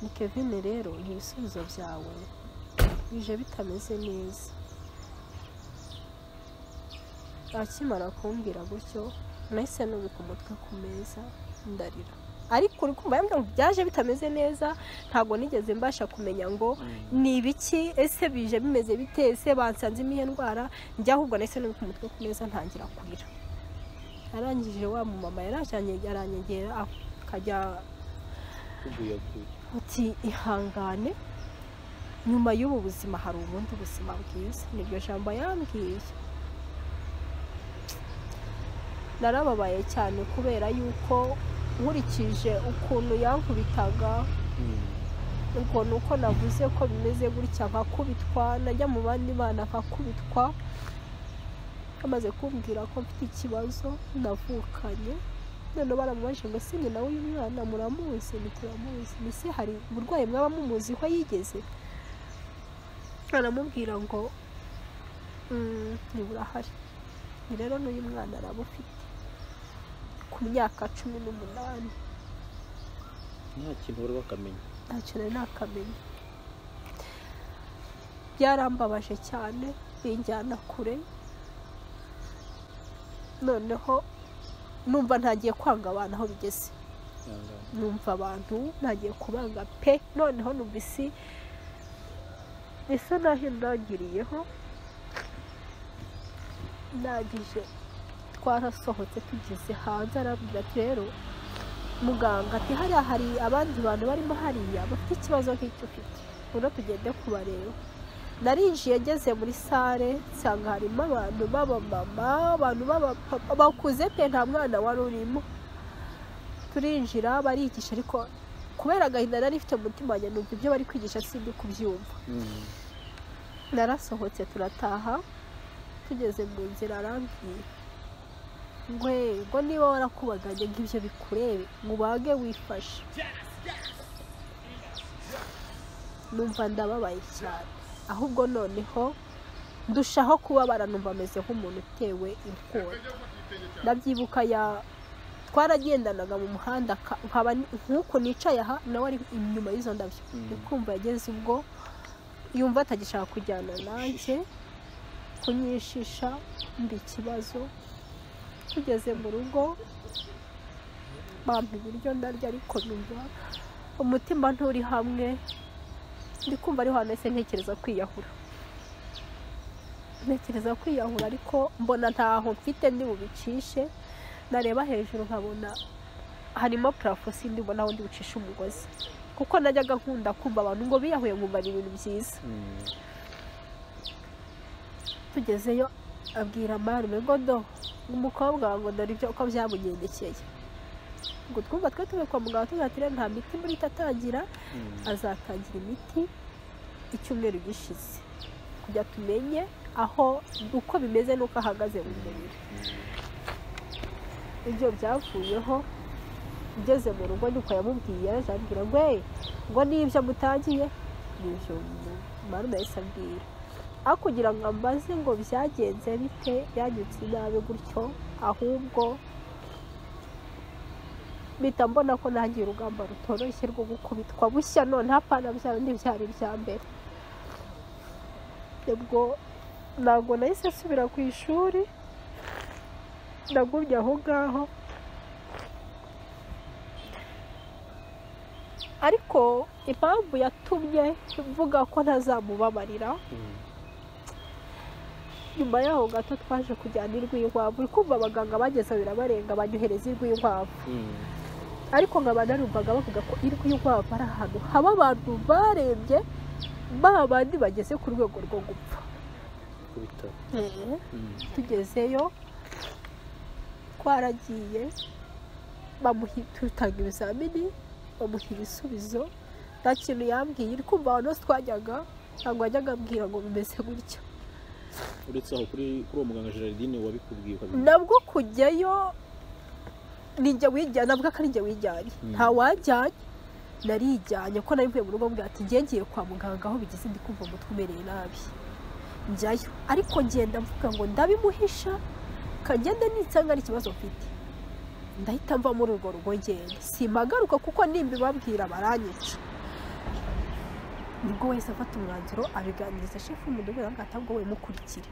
Ni Kevin rero, ibisubizo byawe bije bitameze neza. Akimara kumbwira gutyo nahise nubika umutwe ku meza ndarira. Ariko uri kumva yambwira ngo byaje bitameze neza, ntago nigeze mbasha kumenya ngo ni ibiki, ese bije bimeze bite, ese bansanze imihe ndwara. Njya ahubwo nahise nubika umutwe ku meza ntangira kurira. Arangije wa mama yarajanye aranyegera akajya ati ihangane, nyuma y'ubu buzima hari ubundi buzima bwiza. Niryo jambo yambwiye. Narababaye cyane kubera yuko nkurikije ukuntu yankubitaga, ukuntu uko navuze ko bimeze gutya nkakubitwa, najya mu bandi bana nkakubitwa. Amaze kumbwira ko mfite ikibazo navukanye, none baramubaje ngo se nyina w'uyu mwana muramuzi? Ntituramuzi. Ese hari uburwayi mwaba mumuzi ko yigeze? Aramubwira ngo ntiburahari. Rero n'uyu mwana arabufite ku myaka 18. nta kintu wari wakamenya? Ntacyo nari nakamenya. Byarambabaje cyane, binjyana kure. Noneho numva ntagiye kwanga abantu aho bigeze. Numva abantu ntagiye kubanga pe. Noneho numvise bisa naho ndagiriyeho. Ndagije twarasohotse tugeze hanze, arambwira ati rero muganga ati hariya hari abandi bantu barimo hariya bafite ikibazo nk'icyo ufite, uno tugende kubareba. Narinjiye ngeze muri sale nsanga harimo abantu b'abamama, abantu b'abapapa bakuze pe, nta mwana wari urimo. Turinjira barigisha, ariko kubera agahinda nari mfite mu mutima wanjye numva ibyo bari kwigisha sindi kubyumva. Narasohotse turataha. Tugeze mu nzira arambwira ngo niba warakubaganye nk'ibyo bikurebe mubage wifashe. Numva ndababaye cyane, ahubwo noneho ndushaho kubabara, numva ameze nk'umuntu utewe inkota. Ndabyibuka twaragendanaga mu muhanda nkaba nk'uko nicaye aha nawe ari inyuma y'izo ndabyo. Ndikumva yageze ubwo yumva atagishaka kujyana nanjye, kunyishisha mbi ikibazo. Tugeze mu rugo bampa ibiryo ndarya, ariko numva umutima nturi hamwe. Ndikumva ariho hanese ntekereza kwiyahura, ariko mbona ntaho mfite ndi bubicishe. Nareba hejuru nkabona harimo plafo, sindi mbona aho ndi bucishe umugozi, kuko najyaga nkunda kumva abantu ngo biyahuye nkumva ari ibintu byiza. Tugezeyo abwira marume ngo do umukobwa ngo dore ibyo uko byamugendekeye. Ngo twumva twe tuve kwa muganga tuzatire nta miti muri tatangira, azatangira imiti icyumweru gishize kujya tumenye aho uko bimeze nuko ahagaze mu mubiri. Ibyo byavuyeho. Ugeze mu rugo nuko yamubwiye, arambwira ngo nibyo mutangiye nibyo marume yahise ambwira. Aho kugira ngo ambaze ngo byagenze bite, byanyutse nabi gutyo, ahubwo bita mbona ko nangiye urugamba rutoroshye rwo gukubitwa bushya, none hapana bya bindi byari ibya mbere. Ubwo ntabwo nahise asubira ku ishuri, ndagumye aho ngaho. Ariko ariko impamvu yatumye mvuga ko ntazamubabarira nyuma yaho gato twaje kujyana irw'inkwavu kumva abaganga bageze birabarenga banyohereza irw'inkwavu ariko nkaba narumvaga bavuga ko irw'inkwavu ari ahantu haba abantu barembye babandi bageze ku rwego rwo gupfa tugezeyo twaragiye tutanga ibizamini bamuha ibisubizo nta kintu yambwiye iri kumva ahantu hose twajyaga ntabwo wajyaga ambwira ngo bimeze gutya uretse aho kuri uwo muganga Gerardine wabikubwiye nabwo kujyayo ninjye wijyanye navuga ko ari njye wijyanye nta wajyanye narijyanye ko nari mvuye mu rugo mbwira ati ngiye kwa muganga aho bigeze ndi kumva umutwe umereye nabi njyayo ariko ngenda mvuga ngo ndabimuhisha kagende nitsanga ari ikibazo mfite ndahita mva muri urwo rugo ngenda simpagaruka kuko nimbibabwira baranyica nibwo wese afata umwanzuro abiganiriza shefu w'umudugudu avuga ati ahubwo we mukurikire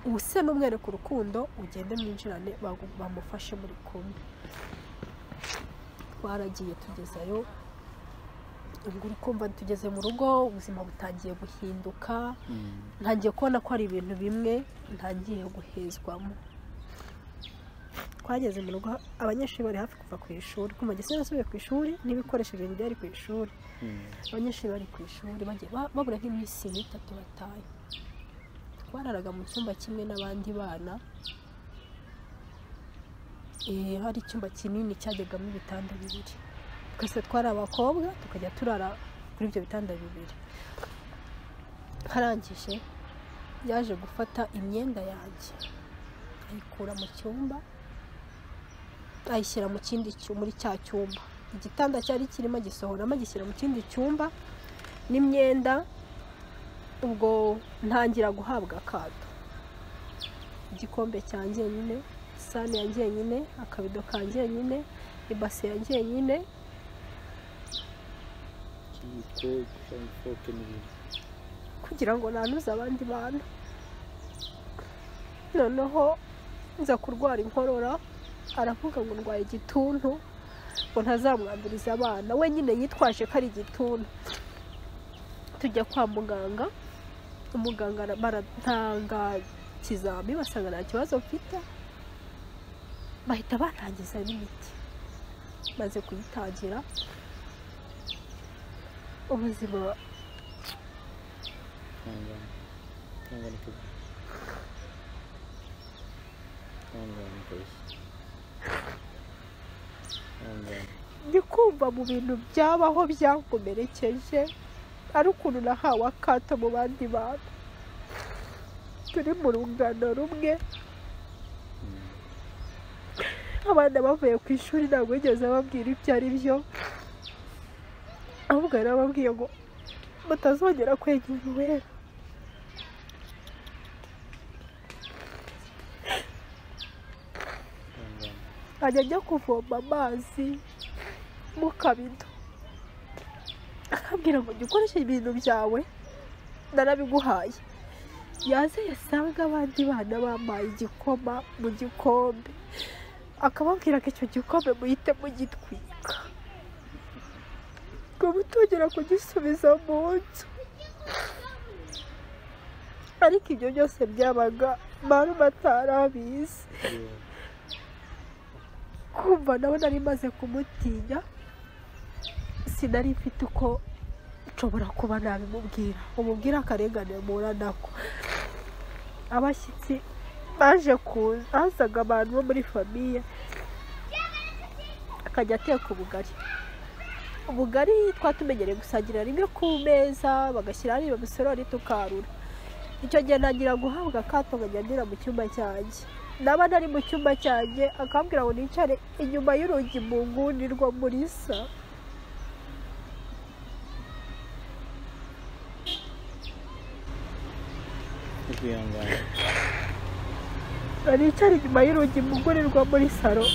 ubuse n'umwereka urukundo ugende mwinjirane bamufashe muri kumwe twaragiye tugezayo ubwo uri kumva tugeze mu rugo ubuzima butangiye guhinduka ntangiye kubona ko ari ibintu bimwe ntangiye guhezwamo twageze mu rugo abanyeshuri bari hafi kuva ku ishuri kuma gise nasubiye ku ishuri n'ibikoresho bintu byari ku ishuri abanyeshuri bari ku ishuri bagiye babura nk'iminsi 3 bataye twararaga mu cyumba kimwe n'abandi bana hari icyumba kinini cyajyagamo ibitanda bibiri twese twari abakobwa tukajya turara kuri ibyo bitanda bibiri harangije yaje gufata imyenda yanjye ayikura mu cyumba ayishyira mu kindi muri cya cyumba igitanda cyari kirimo gisohoramo agishyira mu kindi cyumba n'imyenda ubwo ntangira guhabwa akato igikombe cyanjye nyine isahani yanjye nyine akabido kanjye nyine ibase yanjye nyine kugira ngo nanuze abandi bantu noneho nza kurwara inkorora aravuga ngo ndwaye igituntu ngo ntazamwanduriza abana we nyine yitwaje ko ari igituntu tujya kwa muganga umuganga baratanga ikizami basanga nta kibazo mfite bahita batangiza n'imiti maze kuyitangira ubuzima ndi kumva mu bintu byabaho byankomerekeje ari ukuntu nahawe akato mu bandi bantu turi mu rungano rumwe abana bavuye ku ishuri ntabwo bigeze babwira ibyo ari byo ahubwo yarababwiye ngo mutazongera kwegera uwera ajya ajya kuvoma amazi mu kabido akabwira ngo jya ukoresha ibintu byawe narabiguhaye yaze yasanga abandi bana bambaye igikoma mu gikombe akababwira ko icyo gikombe muhite mugitwika ngo mutongera kugisubiza mu nzu ariko ibyo byose byabaga marume atarabizi kumva nawe nari maze kumutinya sinari mfite uko nshobora kuba nabimubwira umubwira akarengane mpura nako abashyitsi baje kuza hazaga abantu bo muri famiye akajya ateka ubugari twatumenyereye gusangira rimwe ku meza bagashyiraho niba bisorori tukarura icyo gihe nagira guhabwa akato nkajya mu cyumba cyanjye naba nari mu cyumba cyanjye akambwira ngo nicare inyuma y'urugi mu nguni rwo muri sa nicara inyuma y'urugi mu nguni rwo muri saro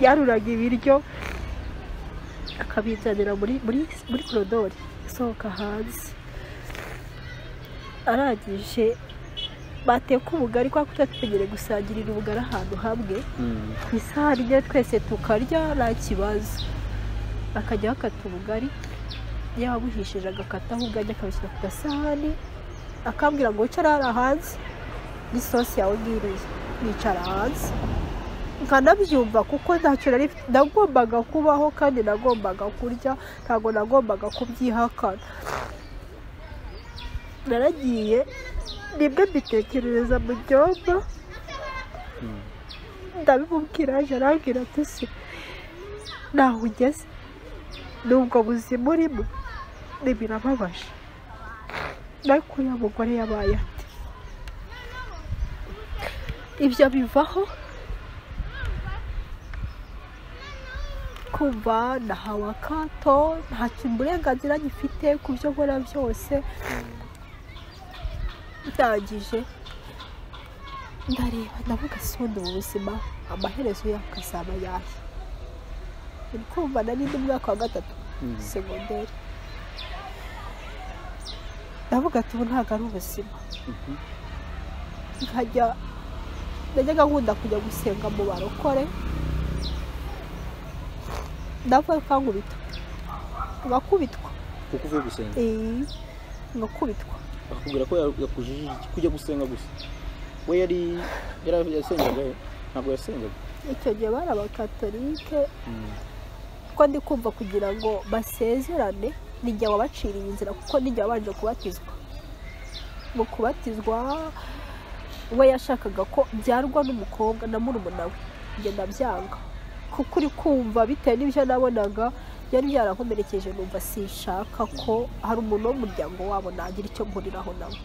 yaruraga ibiryo akabizanira muri korodori asohoka hanze arangije bateka ubugari kwa kuko tutegereje gusangirira ubugari ahantu hamwe ku isahani ye twese tukarya nta kibazo akajya akata ubugari yaba buhishije agakataho ubwajya akabishyira ku gasahani akambwira ngo wicara hariya hanze n'isosi yawe ngiriye nicara hanze nkanabyumva kuko ntacyo nagombaga kubaho kandi nagombaga kurya ntabwo nagombaga kubyihakana naragiye nibwo mbitekerereza mu byomba ndabimubwira aje arambwira ati se naho ugeze nubwo buzima urimo birababaje ariko uyu mugore yabaye ati ibyo bivaho kumva nahawe akato ntacyo uburenganzira gifite ku byo nkora byose ndangije ndareba ndavuga si ubundi mu buzima amaherezo yakazaba yahe uri kumva nari ndi mwaka wa 3 segonderi ndavuga ati ubu ntabwo ari ubuzima najyaga nkunda kujya gusenga mu barokore ndavuga ko ngakubitwa kuko uvuye gusenga ngakubitwa akubwira ko yakujije kujya gusenga gusa we yari yasengaga ntabwo yasengaga icyo gihe bari abakatolike ko ndi kumva kugira ngo basezerane nijya wabaciriye inzira kuko nijya wabanje kubatizwa mu kubatizwa we yashakaga ko byarwa n'umukobwa na murumuna we njye ndabyanga kuko uri kumva bitewe n'ibyo nabonaga byari byarankomerekeje numva sinshaka ko hari umuntu w'umuryango wabo nagira icyo mpuriraho nawe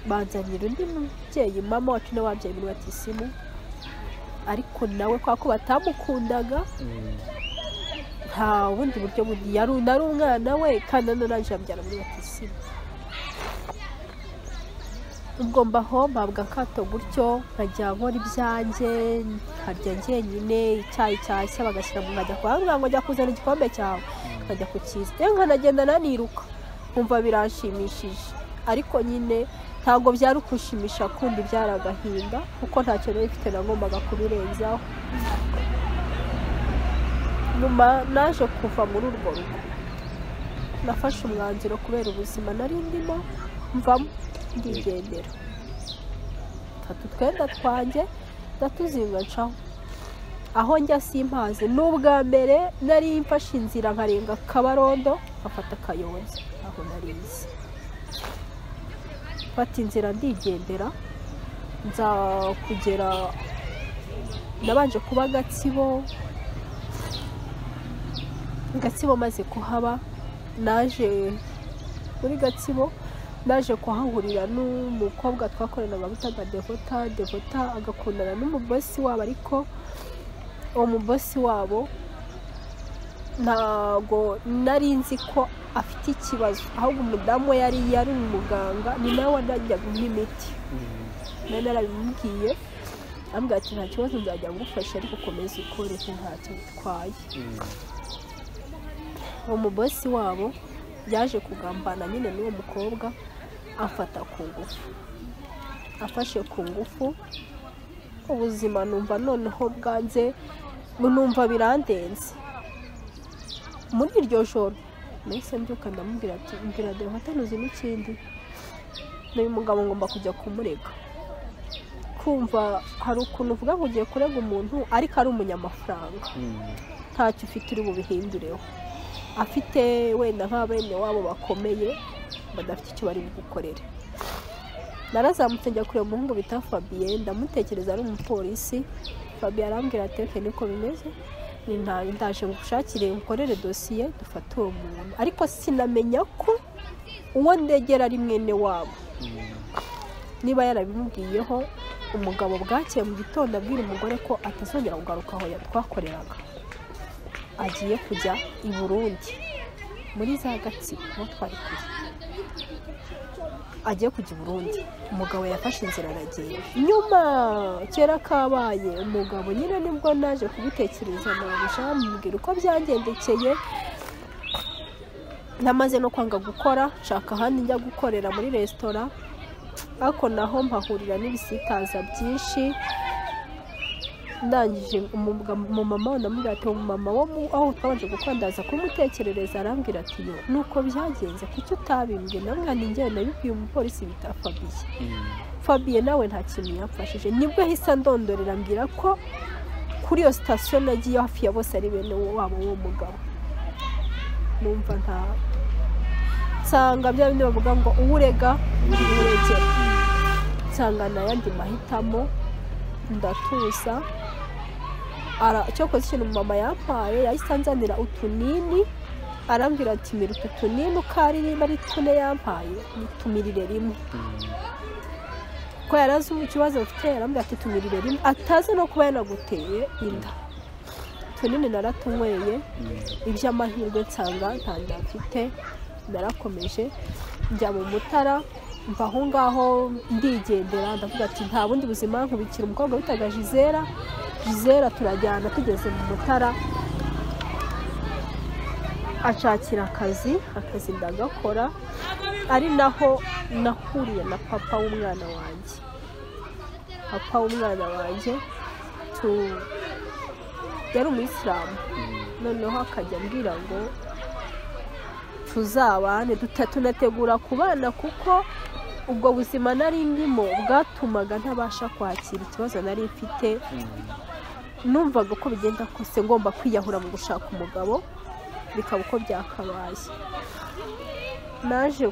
banzanira undi mubyeyi mama wacu nawe wabyaye muri batisimu ariko nawe kwa ko batamukundaga nta bundi buryo bundi yari umwana we kandi nanone abyara muri batisimu ubwo mbaho mbabwa akato gutyo nkajya nkora ibyanjye nkarya njyenyine icyayi cyashya bagashyira mu nkajya kuhambwa ngo njya kuzana igikombe cyawe nkajya kukiza rero nkanagenda naniruka nkumva biranshimishije ariko nyine ntabwo byari ukushimisha kundi byari agahinda kuko ntacyo rero ifite nagombaga kubirenzaho nyuma naje kuva muri urwo rugo nafashe umwanzuro kubera ubuzima nari ndimo mvamo ndigendera mfata utwenda twanjye ndatuzinga ncaho aho njya simpazi n'ubwa mbere nari mfashe inzira nkarenga Kabarondo nkafata Kayonza aho narizi mfata inzira ndigendera nza kugera nabanje kuba Gatsibo maze kuhaba naje muri Gatsibo naje kuhahurira n'umukobwa twakoranaga bitaga Devota agakundana n'umubosi wabo ariko uwo mubosi wabo ntago nari nzi ko afite ikibazo ahubwo umudamu yari umuganga ni nawe wanajyaga nk'imiti nari narabimubwiye ambwira ati nta kibazo nzajya ngufasha ariko komeza ukore ntacyo bitwaye uwo mubosi wabo yaje kugambana nyine n'uwo mukobwa afata ku ngufu afashe ku ngufu ubuzima numva noneho bwanze numva birandenze muri iryo joro nahise mbyuka ndamubwira ati mbwira Devota nuzi n'ikindi n'uyu mugabo ngomba kujya kumurega kumva hari ukuntu uvuga ngo ugiye kurega umuntu ariko ari umunyamafaranga ntacyo ufite uri bubihindureho afite wenda nk'abene wabo bakomeye badafite icyo bari bugukorere narazamutse njya kureba umuhungu bita Fabien ndamutekereza ari umupolisi Fabien arambwira ati reka niko bimeze ndaje ngushakire ngukorere dosiye dufate uwo muntu ariko sinamenya ko uwo ndegera ari mwene wabo niba yarabimubwiyeho umugabo bwakeye mu gitondo abwira umugore ko atazongera kugaruka aho twakoreraga agiye kujya i Burundi muri za Gatsibo aho twari kuri agiye kujya i Burundi umugabo yafashe inzira aragenda nyuma kera kabaye umugabo nyine nibwo naje kubitekereza nabishambwira uko byangendekeye namaze no kwanga gukora nshaka ahandi njya gukorera muri resitora ariko naho mpahurira n'ibisitaza byinshi ndangije umumama ndamubwira ati umumama wo aho twabanje gukwandaza kumutekerereza arambwira ati yo nuko byagenze kuki utabimbwe namwe njye nabibwiye umupolisi bita Fabien nawe nta kintu yamfashije nibwo ahise ndondorera mbwira ko kuri iyo station nagiye hafi ya bose ari bene wabo wo mugabo numva nta nsanga bya bindi bavuga ngo uwurega uregera nsanga nayandi mahitamo ndatuza cyokoze ikintu mama yampaye yahise anzanira utunini arambwira ati mira utu tunini ukari niba ari tune yampaye nitumirire rimwe ko yarazi ikibazo mfite yarambwira ati tumirire rimwe atazi no kuba yanaguteye inda tunini naratunyweye iby'amahirwe nsanga nta nda mfite narakomeje njya mu Mutara mva aho ngaho ndigendera ndavuga ati nta bundi buzima nkubikira umukobwa witaga Gisela turajyana tugeze mu Mutara acakira akazi ndagakora ari naho nahuriye na papa w'umwana wanjye yari umuyisilamu noneho akajya ambwira ngo tuzabane tunategura kubana kuko ubwo buzima nari ndimo bwatumaga ntabasha kwakira ikibazo nari mfite numvaga ko bigenda kose ngomba kwiyahura mu gushaka umugabo bikaba uko byakabaye naje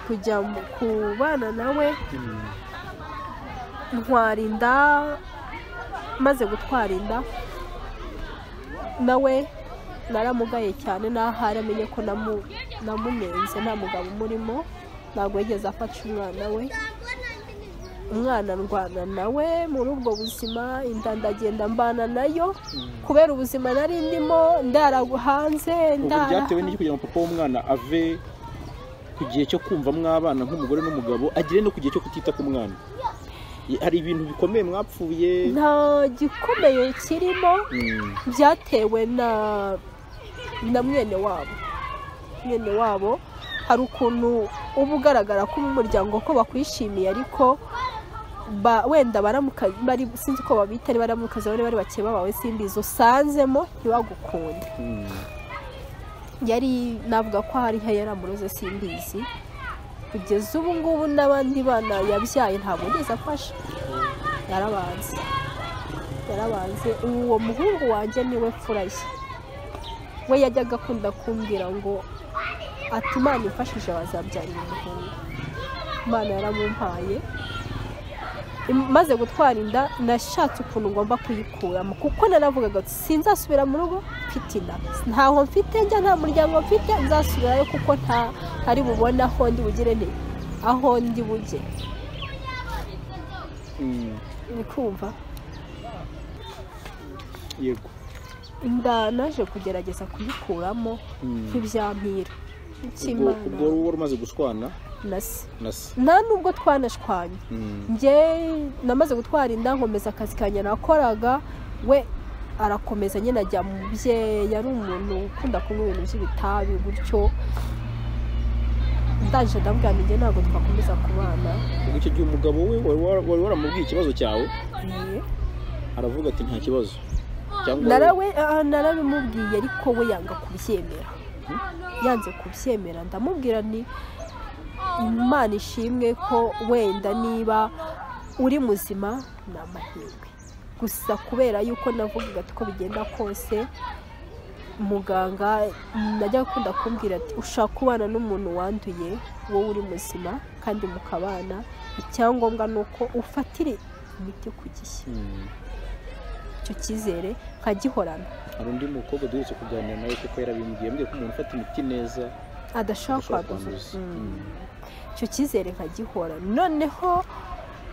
kujya kubana nawe ntwara inda maze gutwara inda nawe naramugaye cyane naho aramenye ko namunenze nta mugabo umurimo ntabwo yigeze afasha umwana ndwana nawe muri ubwo buzima inda ndagenda mbana nayo kubera ubuzima nari ndimo ndara hanze byatewe n'iki kugira ngo papa w'umwana ave ku gihe cyo kumva mwabana nk'umugore n'umugabo agire no ku gihe cyo kutita ku mwana hari ibintu bikomeye mwapfuye nta gikomeye kirimo byatewe na mwene wabo hari ukuntu uba ugaragara ko mu muryango ko bakwishimiye ariko wenda bari sinzi ko babita ari baramukazi bari bakeba bawe simbizo usanzemo ntibagukunde yari navuga ko hari yaramuroze simbizi kugeza ubu ngubu n'abandi bana yabyaye ntabwo yigeze afasha yarabanze uwo muhungu wanjye niwe mfura ye we yajyaga akunda kumbwira ngo ati Imana imfashije bazabyarira umuhungu Imana yaramumpaye maze gutwara inda nashatse ukuntu ngomba kuyikuramo kuko naravugaga sinzasubira mu rugo mfite inda ntaho mfite njya nta muryango mfite nzasubirayo kuko ntari bubone aho ndi bugire nte aho ndi bujye ni kumva yego inda naje kugerageza kuyikuramo nk'ibyampira ubwo wari umaze gushwana nta nubwo twanashwanye njye namaze gutwara inda nkomeza akazi kanjye nakoraga we arakomeza nyine ajya mu bye yari umuntu ukunda kunywa ibintu by'ibitabi gutyo ndaje ndabwira njye ntabwo twakomeza kubana icyo gihe umugabo we wari waramubwiye ikibazo cyawe aravuga ati nta kibazo narabimubwiye ariko we yanga kubyemera yanze kubyemera ndamubwira ni Imana ishimwe ko wenda niba uri muzima ni amahirwe gusa kubera yuko navugaga ko bigenda kose muganga najya akunda kumbwira ati ushaka kubana n'umuntu wanduye wowe uri muzima kandi mukabana icyangombwa ni uko ufatire imiti ku gihe icyo cyizere nkagihorana hari undi mukobwa duherutse kuganira nawe kuko yarabimbwiye mbwiye ko umuntu ufata imiti neza adashobora kwanduza icyo cyizere nkagihora noneho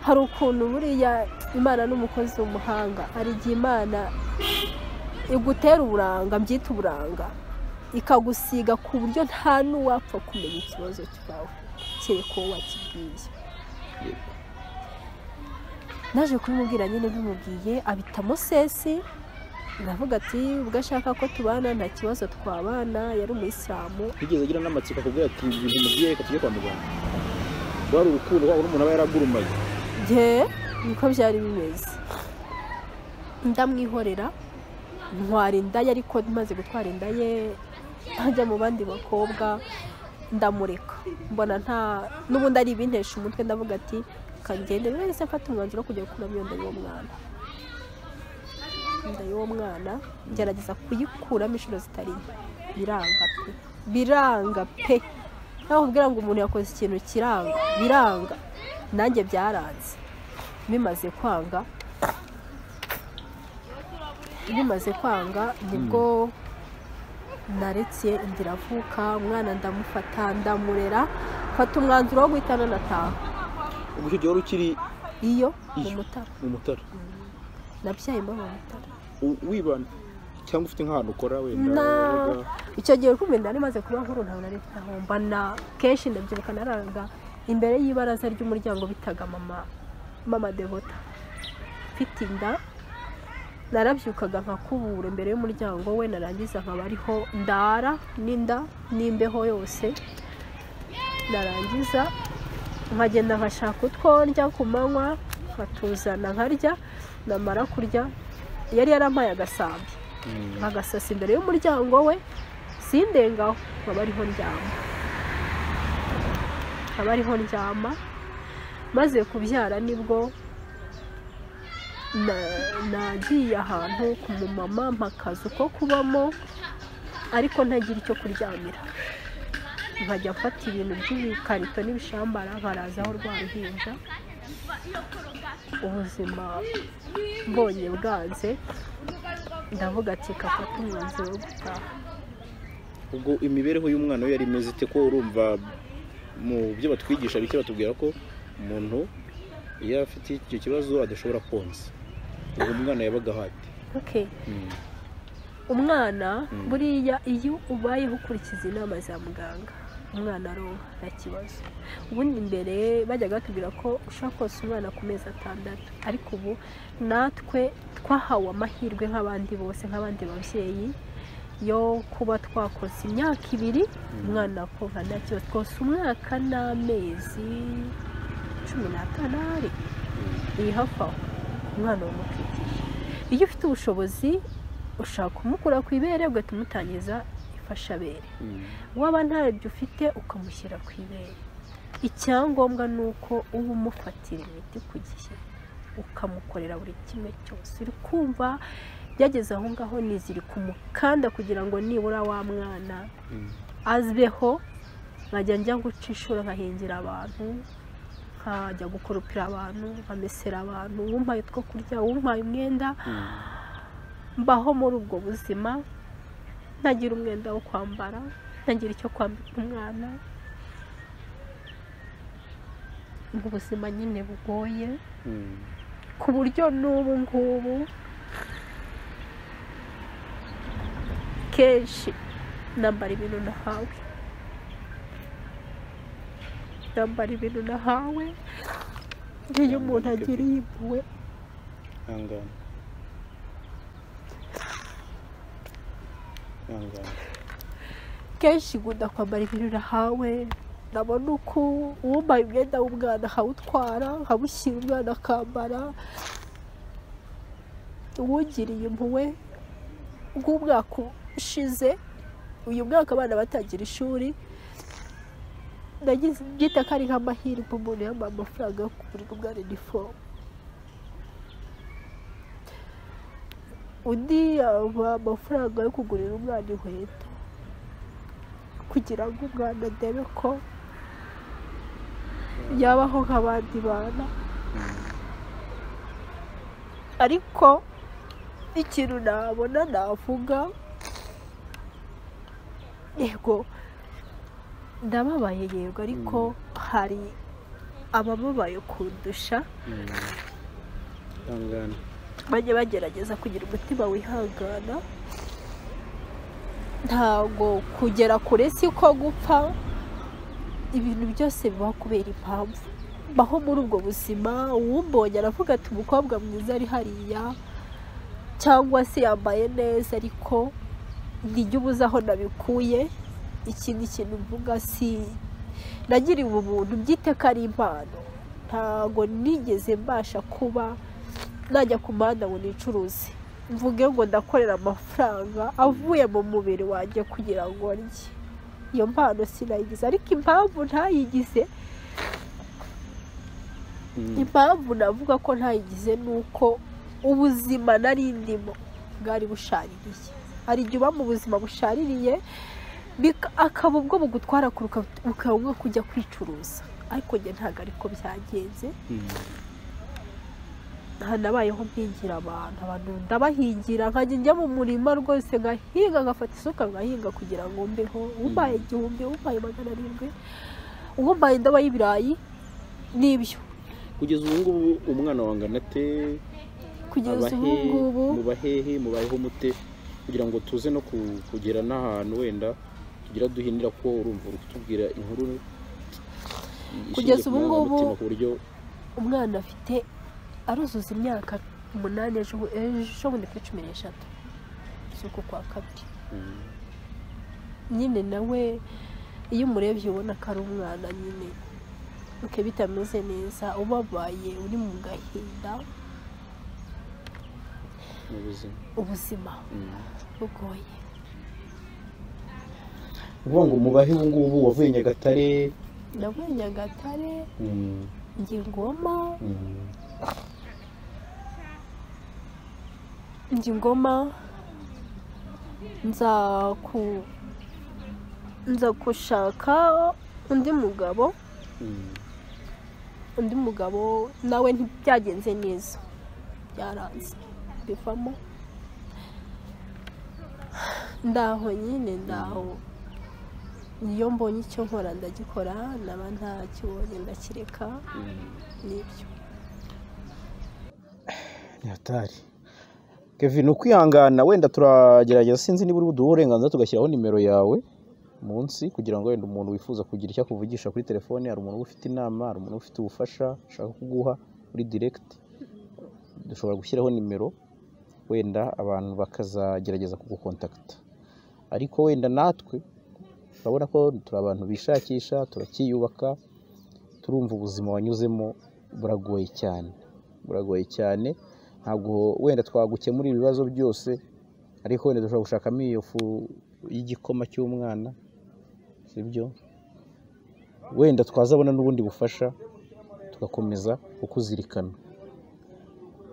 hari ukuntu buriya Imana n'umukozi w'umuhanga hari igihe Imana igutera uburanga mbyita uburanga ikagusiga ku buryo nta n'uwapfa kumenya ikibazo cyawe kereka uwo wakibwiye naje kubimubwira nyine bimubwiye abitamo sesi ndavuga ati ubwo ashaka ko tubana nta kibazo twabana yari umuyisilamu yigeze agira n'amatsiko akubwira ati ibintu mubwiye reka tujye kwa muganga wari urukundo waba umuntu aba yaragurumaye niko byari bimeze ndamwihorera ntwara inda ye, ariko maze gutwara inda ye ajya mu bandi bakobwa ndamureka, mbona nta n'ubundi ari ibintesha umutwe, ndavuga ati kagende wese afata umwanzuro wo kujya gukuramo iyo nda y'uwo mwana, ngerageza kuyikuramo inshuro zitari biranga pe, naho ubwira ngo umuntu yakoze ikintu kiranga biranga, nanjye byaranze. bimaze kwanga nibwo naretse inda iravuka, umwana ndamufata ndamurera, mfata umwanzuro wo guhita nanataha. ubwo icyo gihe wari ukiri iyo mu Mutara nabyaye mba mu Mutara. wibana cyangwa ufite nk'ahantu ukora wenda? Icyo gihe kumbe nari maze kuba nkuru, ntabwo nari aho mbana kenshi, ndabyibuka naranga imbere y'ibaraza ry'umuryango bitaga mama Devota, mfite inda narabyukaga nkakubura imbere y'umuryango we, narangiza nkaba ariho ndara n'inda n'imbeho yose, narangiza nkagenda nkashaka utwo ndya ku manywa nkatuzana nkarya, namara kurya yari yarampaye agasambi agasasa imbere y'umuryango we, sindengaho, nkaba ariho ndyama. Maze kubyara nibwo nagiye ahantu ku mumama mpa akazu ko kubamo, ariko ntagira icyo kuryamira, nkajya mfata ibintu by'ibikarito n'ibishambara nkarazaho rwa ruhinja. Ubuzima mbonye bwanze, ndavuga ati kafata umwanzuro wo gutaha. ubwo imibereho y'umwana we yari imeze ite? Ko urumva mu byo batwigisha bike batubwira ko umuntu iyo afite icyo kibazo adashobora konsa, ubwo umwana yabaga hati umwana buriya iyo ubayeho ukurikiza inama za muganga, umwana aronka nta kibazo. Ubundi mbere bajyaga batubwira ko ushobora konsa umwana ku mezi 6, ariko ubu natwe twahawe amahirwe nk'abandi bose, nk'abandi babyeyi, yo kuba twakoze imyaka 2 umwana konka nta kibazo. Twose umwaka n'amezi 15 iri hafi aho, umwana wamukikije. Iyo ufite ubushobozi ushaka kumukura ku ibere ugahita umutangiza ifashabere, waba ntabyo ufite ukamushyira ku ibere. Icyangombwa ni uko uba umufatira imiti ku gihe, ukamukorera buri kimwe cyose. Uri kumva byageze aho ngaho niziri kumukanda kugira ngo nibura wa mwana azbeho, nkajya njya guca inshuro nkahingira abantu, nkajya gukoropera abantu, nkamesera abantu, wumpaye utwo kurya, wumpaye umwenda, mbaho muri ubwo buzima, ntagira umwenda wo kwambara, ntagira icyo kwambika umwana, mu buzima nyine bugoye, ku buryo n'ubu ngubu kenshi nambara ibintu nahawe, nk'iyo umuntu agira impuhwe kenshi ngunda kwambara ibintu nahawe. Ndabona uko uwumbaye umwenda w'umwana akawutwara, nkawushyira umwana akambara. Uwugiriye impuhwe bw'umwaka ushize, uyu mwaka abana batangira ishuri, nagize byita ko ari nk'amahirwe umuntu yambaye amafaranga yo kugurira umwana inifomu, undi yaba amafaranga yo kugurira umwana inkweto, kugira ngo umwana adebe ko yabaho nk'abandi bana. Ariko ikintu nabona navuga, yego ndababaye, yego, ariko hari abababaye kundusha, bajye bagerageza kugira umutima wihangana. Ntago kugera kure siko gupfa, ibintu byose bibaho kubera impamvu. Baho muri ubwo buzima, uwumbonye aravuga ati umukobwa mwiza ari hariya, cyangwa se yambaye neza, ariko nijya ubuze aho nabikuye. Ikindi kintu mvuga, si nagiriwe ubuntu, byite ko ari impano, ntago nigeze mbasha kuba najya ku muhanda ngo nicuruze mvuge ngo ndakorera amafaranga avuye mu mubiri wanjye kugira ngo ndye, iyo mpano sinayigize. Ariko impamvu ntayigize, impamvu navuga ko ntayigize ni uko ubuzima nari ndimo bwari bushaririye. Hari igihe uba mu buzima bushaririye akaba ubwo bugutwara ukaba kujya kwicuruza, ariko njye ntabwo ariko byagenze. Nabayeho mpingira abantu ndabahingira, nkajya njya mu murima rwose ngahinga, ngafata isuka ngahinga kugira ngo mbeho. Ubaye 1000, ubaye 700, ubaye indobo y'ibirayi n'ibyo. Kugeza ubu ngubu umwana wangana ate? Kugeza ubu ngubu mubahehe mubayeho mute kugira ngo tuze no kugera n'ahantu wenda tugira duhinira ko urumva kutubwira inkuru. Kugeza ubu ngubu umwana afite aruzuza imyaka 8 ejo bundi kuri 13 z'uku kwa kabiri. Nyine nawe iyo umurebye ubona ko ari umwana nyine uke bitameze neza, ubabaye, uri mu gahinda, ubuzima bugoye. Uvuga ngo mubahe ubu ngubu wavuye Nyagatare? Navuye Nyagatare njye Ngoma nza gushaka undi mugabo nawe ntibyagenze neza, byaranze bivamo. Ndaho nyine niyo mbonye icyo nkora ndagikora, naba ntakibonye ndakireka. Nibyo Nyatari. Kevin, ukwihangana wenda turagerageza, sinzi niba uri buduhe uburenganzira tugashyiraho nimero yawe munsi kugira ngo wenda umuntu wifuza kugira icyo akuvugisha kuri telefone, hari umuntu ufite inama, hari umuntu ufite ubufasha ashaka kuguha kuri direct, dushobora gushyiraho nimero wenda abantu bakazagerageza kugukontakta. Ariko wenda natwe urabona ko turi abantu bishakisha, turakiyubaka, turumva ubuzima wanyuzemo buragoye cyane. Ntabwo wenda twagukemura ibibazo byose, ariko wenda dushobora gushakamo iyo fu y'igikoma cy'umwana, sibyo? Wenda twazabona n'ubundi bufasha tugakomeza kukuzirikana.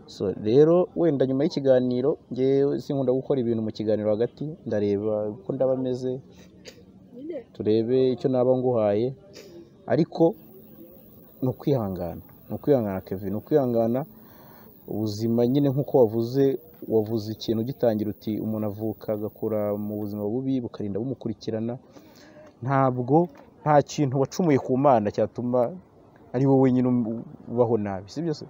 So rero wenda nyuma y'ikiganiro ngewe sinkunda gukora ibintu mu kiganiro hagati, ndareba uko ndabameze, turebe icyo naba nguhaye, ariko no kwihangana Kevin, no kwihangana. Ubuzima nyine nk'uko wavuze ikintu gitangira uti umuntu avuka agakura mu buzima bubi bukarinda bumukurikirana. Ntabwo nta kintu wacumuye ku Mana cyatuma ari wowe nyine ubaho nabi, sibyo se?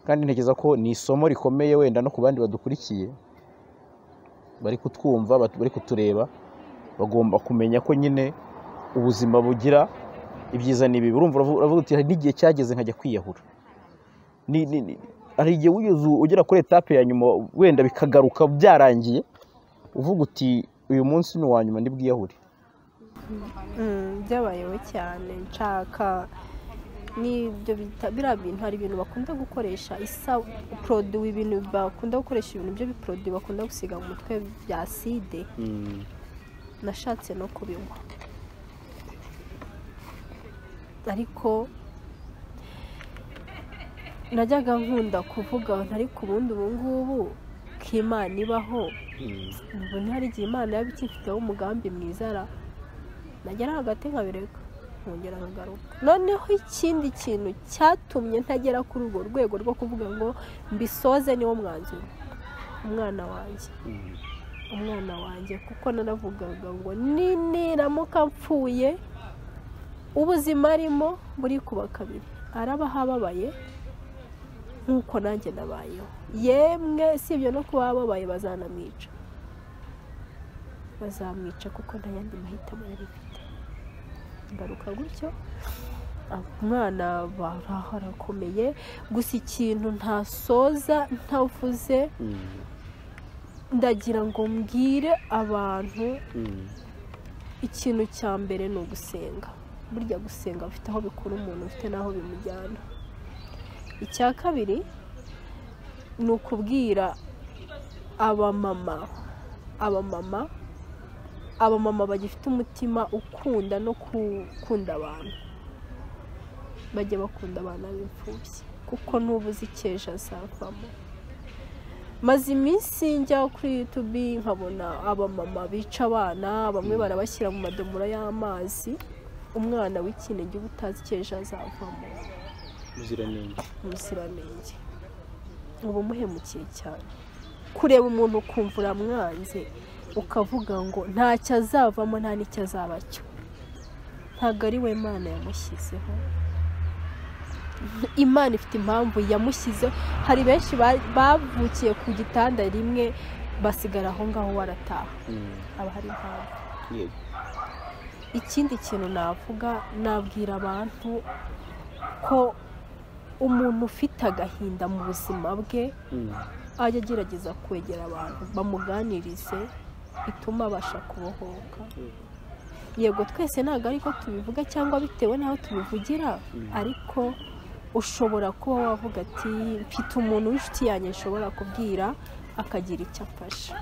Kandi ntekereza ko ni isomo rikomeye wenda no ku bandi badukurikiye bari kutwumva, bari kutureba, bagomba kumenya ko nyine ubuzima bugira ibyiza n'ibibi. Urumva uravuga uti hari n'igihe cyageze nkajya kwiyahura, hari igihe ugera kuri etape ya nyuma wenda bikagaruka byarangiye, uvuga uti uyu munsi ni uwa nyuma ndibwiyahure. Byabayeho cyane, nshaka n'ibyo biriya bintu. Hari ibintu bakunda gukoresha produit, ibintu bakunda gukoresha, ibintu byo biproduit bakunda gusiga mu mutwe bya acide. Nashatse no kubinywa, ariko najyaga nkunda kuvuga ariko ubundi ubu ngubu ko Imana ibaho, ubu ntihari igihe Imana yaba ikifiteho umugambi mwiza, nagera hagati nkabireka nkongera nkagaruka. Noneho ikindi kintu cyatumye ntagera kuri urwo rwego rwo kuvuga ngo mbisoze niwo mwanzuro, umwana wanjye, kuko nanavugaga ngo niramuka mpfuye ubuzima arimo buri kuba kabiri, araba hababaye nk'uko nanjye nabayeho. Yemwe si ibyo no kuba babaye bazamwica kuko nta yandi mahitamo yari ifite. Ngaruka gutyo umwana harakomeye. Gusa ikintu ntasoza ntavuze, ndagira ngo mbwire abantu ikintu cya mbere ni ugusenga. Burya gusenga bifite aho bikura umuntu, bifite n'aho bimujyana. Icya kabiri ni ukubwira abamama bagifite umutima ukunda no gukunda abantu, bajya bakunda abana b'imfubyi kuko ntubuze icyejo azavamo. Maze iminsi njya kuri YouTube nkabona abamama bica abana, bamwe barabashyira mu madomora y'amazi, umwana w'ikinege uba utazi icyejo azavamo. Muziranenge uba umuhemukiye cyane. Kureba umuntu ukumva uramwanze ukavuga ngo ntacyo azavamo nta n'icyo azaba cyo, ntabwo ari we Imana yamushyizeho. Imana ifite impamvu yamushyizeho. Hari benshi bavukiye ku gitanda rimwe basigara aho ngaho warataha, haba hari impamvu. Ikindi kintu navuga, nabwira abantu ko umuntu ufite agahinda mu buzima bwe ajya agerageza kwegera abantu bamuganirize, bituma abasha kubohoka. Yego twese ntabwo ariko tubivuga cyangwa bitewe n'aho tubivugira, ariko ushobora kuba wavuga ati mfite umuntu w'inshuti yanjye nshobora kubwira akagira icyo afasha.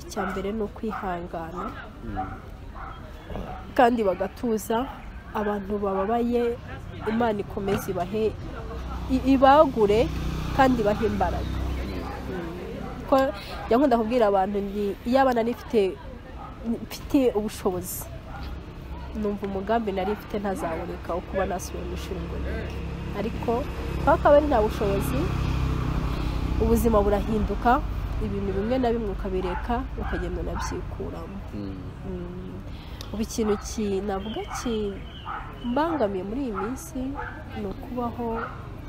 Icya mbere ni ukwihangana kandi bagatuza. Abantu bababaye Imana ikomeze ibagure kandi ibahe imbaraga. Ko nkunda kubwira abantu iyo abana mfite ubushobozi, numva umugambi nari mfite ntazaboneka wo kuba nasubiye mu ishuri ngo nige, ariko akaba ari nta bushobozi, ubuzima burahinduka, ibintu bimwe na bimwe ukabireka ukagenda unabyikuramo. Ubu ikintu navuga kimbangamiye muri iyi minsi ni ukubaho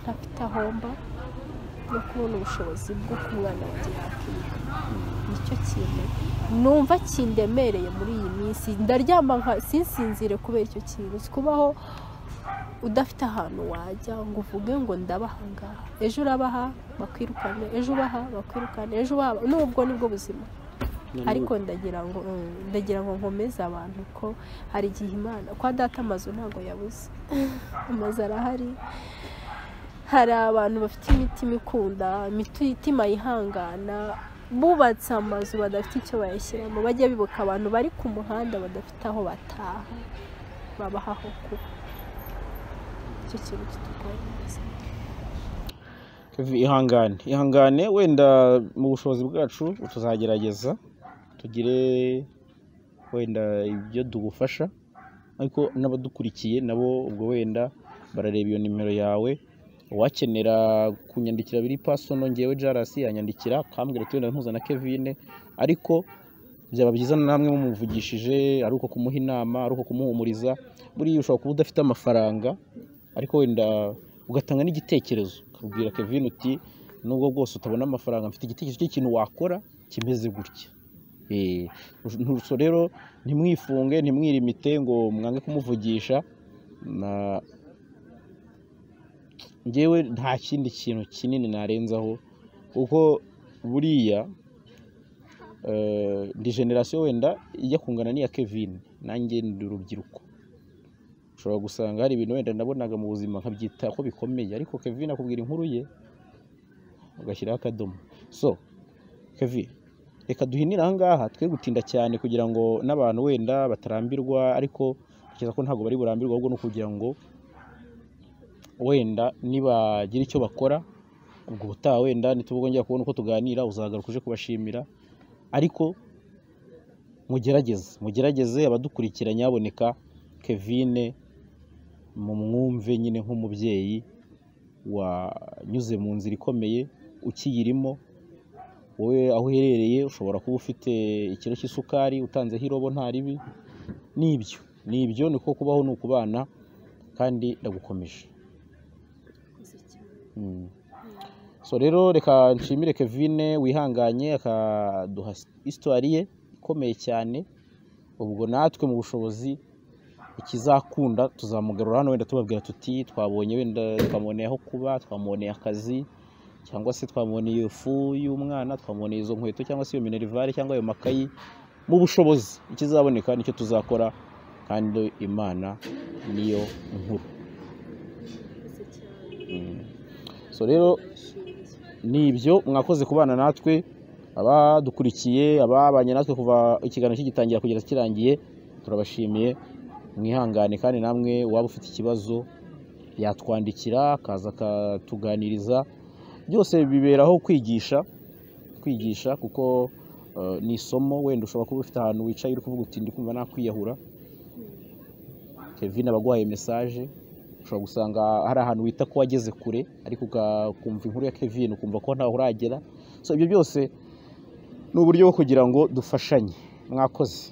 ntafite ahomba no kubona ubushobozi bwo ku mwana wanjye yakiga. Nicyo kintu numva kindemereye muri iyi minsi. Ndaryama sinsinzire kubera icyo kintu. Kubaho udafite ahantu wajya ngo uvuge ngo ndabaha ngaha, ejo urabaha bakwirukane, ejo ubaha bakwirukane, ejo ubaha. Nubwo nibwo buzima, ariko ndagira ngo nkomeze abantu ko hari igihe Imana kwa data amazu ntabwo yabuze. Amazu arahari. Hari abantu bafite imitima ikunda, imitima yihangana, bubatse amazu badafite icyo bayashyiramo. Bajya bibuka abantu bari ku muhanda badafite aho bataha, babaha aho kuba. Icyo kintu kitugora neza. Ihangane wenda mu bushobozi bwacu tuzagerageza tugire wenda ibyo dugufasha, ariko n'abadukurikiye nabo ubwo wenda barareba iyo nimero yawe. Uwakenera kunyandikira biri personal, ngewe Jarasi yanyandikira kambwira ati wenda mpuza na Kevin, ariko byaba byiza namwe mumuvugishije, ari uko kumuha inama, ari uko kumuhumuriza. Buriya ushobora kuba udafite amafaranga, ariko wenda ugatanga n'igitekerezo ukabwira Kevin uti nubwo bwose utabona amafaranga, mfite igitekerezo cy'ikintu wakora kimeze gutya. So rero ntimwifunge, ntimwirimite ngo mwange kumuvugisha. Ngewe nta kindi kintu kinini narenzaho, kuko buriya ndi generation wenda ijya kungana n'iya Kevin, nanjye ndi urubyiruko. Ushobora gusanga hari ibintu wenda nabonaga mu buzima nkabyita ko bikomeye, ariko Kevin akubwira inkuru ye ugashyiraho akadomo. So Kevin, reka duhinira aha ngaha, twe gutinda cyane kugira ngo n'abantu wenda batarambirwa, ariko ntekereza ko ntabwo bari burambirwa, ahubwo no kugira ngo wenda nibagira icyo bakora ubwo butaha wenda nitubongera kubona uko tuganira uzagaruka uje kubashimira. Ariko mugerageze abadukurikiranye, aboneka Kevin mumwumve nyine nk'umubyeyi wanyuze mu nzira ikomeye ukiyirimo. Wowe aho uherereye ushobora kuba ufite ikiro cy'isukari utanzeho irobo nta ribi. Nibyo niko kubaho, ni ukubana, kandi ndagukomeje. So rero reka nshimire Kevin wihanganye akaduha histoire ye ikomeye cyane. Ubwo natwe mu bushobozi ikizakunda tuzamugarura hano, wenda tubabwira tuti twabonye wenda twamuboneye aho kuba, twamuboneye akazi, cyangwa se twamuboneye ifu y'umwana, twamuboneye izo nkweto, cyangwa se iyo minerivare, cyangwa ayo makayi. Mu bushobozi ikizaboneka nicyo tuzakora, kandi Imana niyo nkuru. So rero nibyo mwakoze kubana natwe, abadukurikiye, ababanye natwe kuva ikiganiro kigitangira kugeza kirangiye, turabashimiye. Mwihangane kandi namwe waba ufite ikibazo yatwandikira akaza akatuganiriza, byose biberaho kwigisha kuko ni isomo. Wenda ushobora kuba ufite ahantu wicaye uri kuvuga uti ndi kumva nakwiyahura, Kevin abaguhaye message. Ushobora gusanga hari ahantu wita ko wageze kure ariko ukumva inkuru ya Kevin ukumva ko ntaho uragera. So ibyo byose ni uburyo bwo kugira ngo dufashanye. Mwakoze.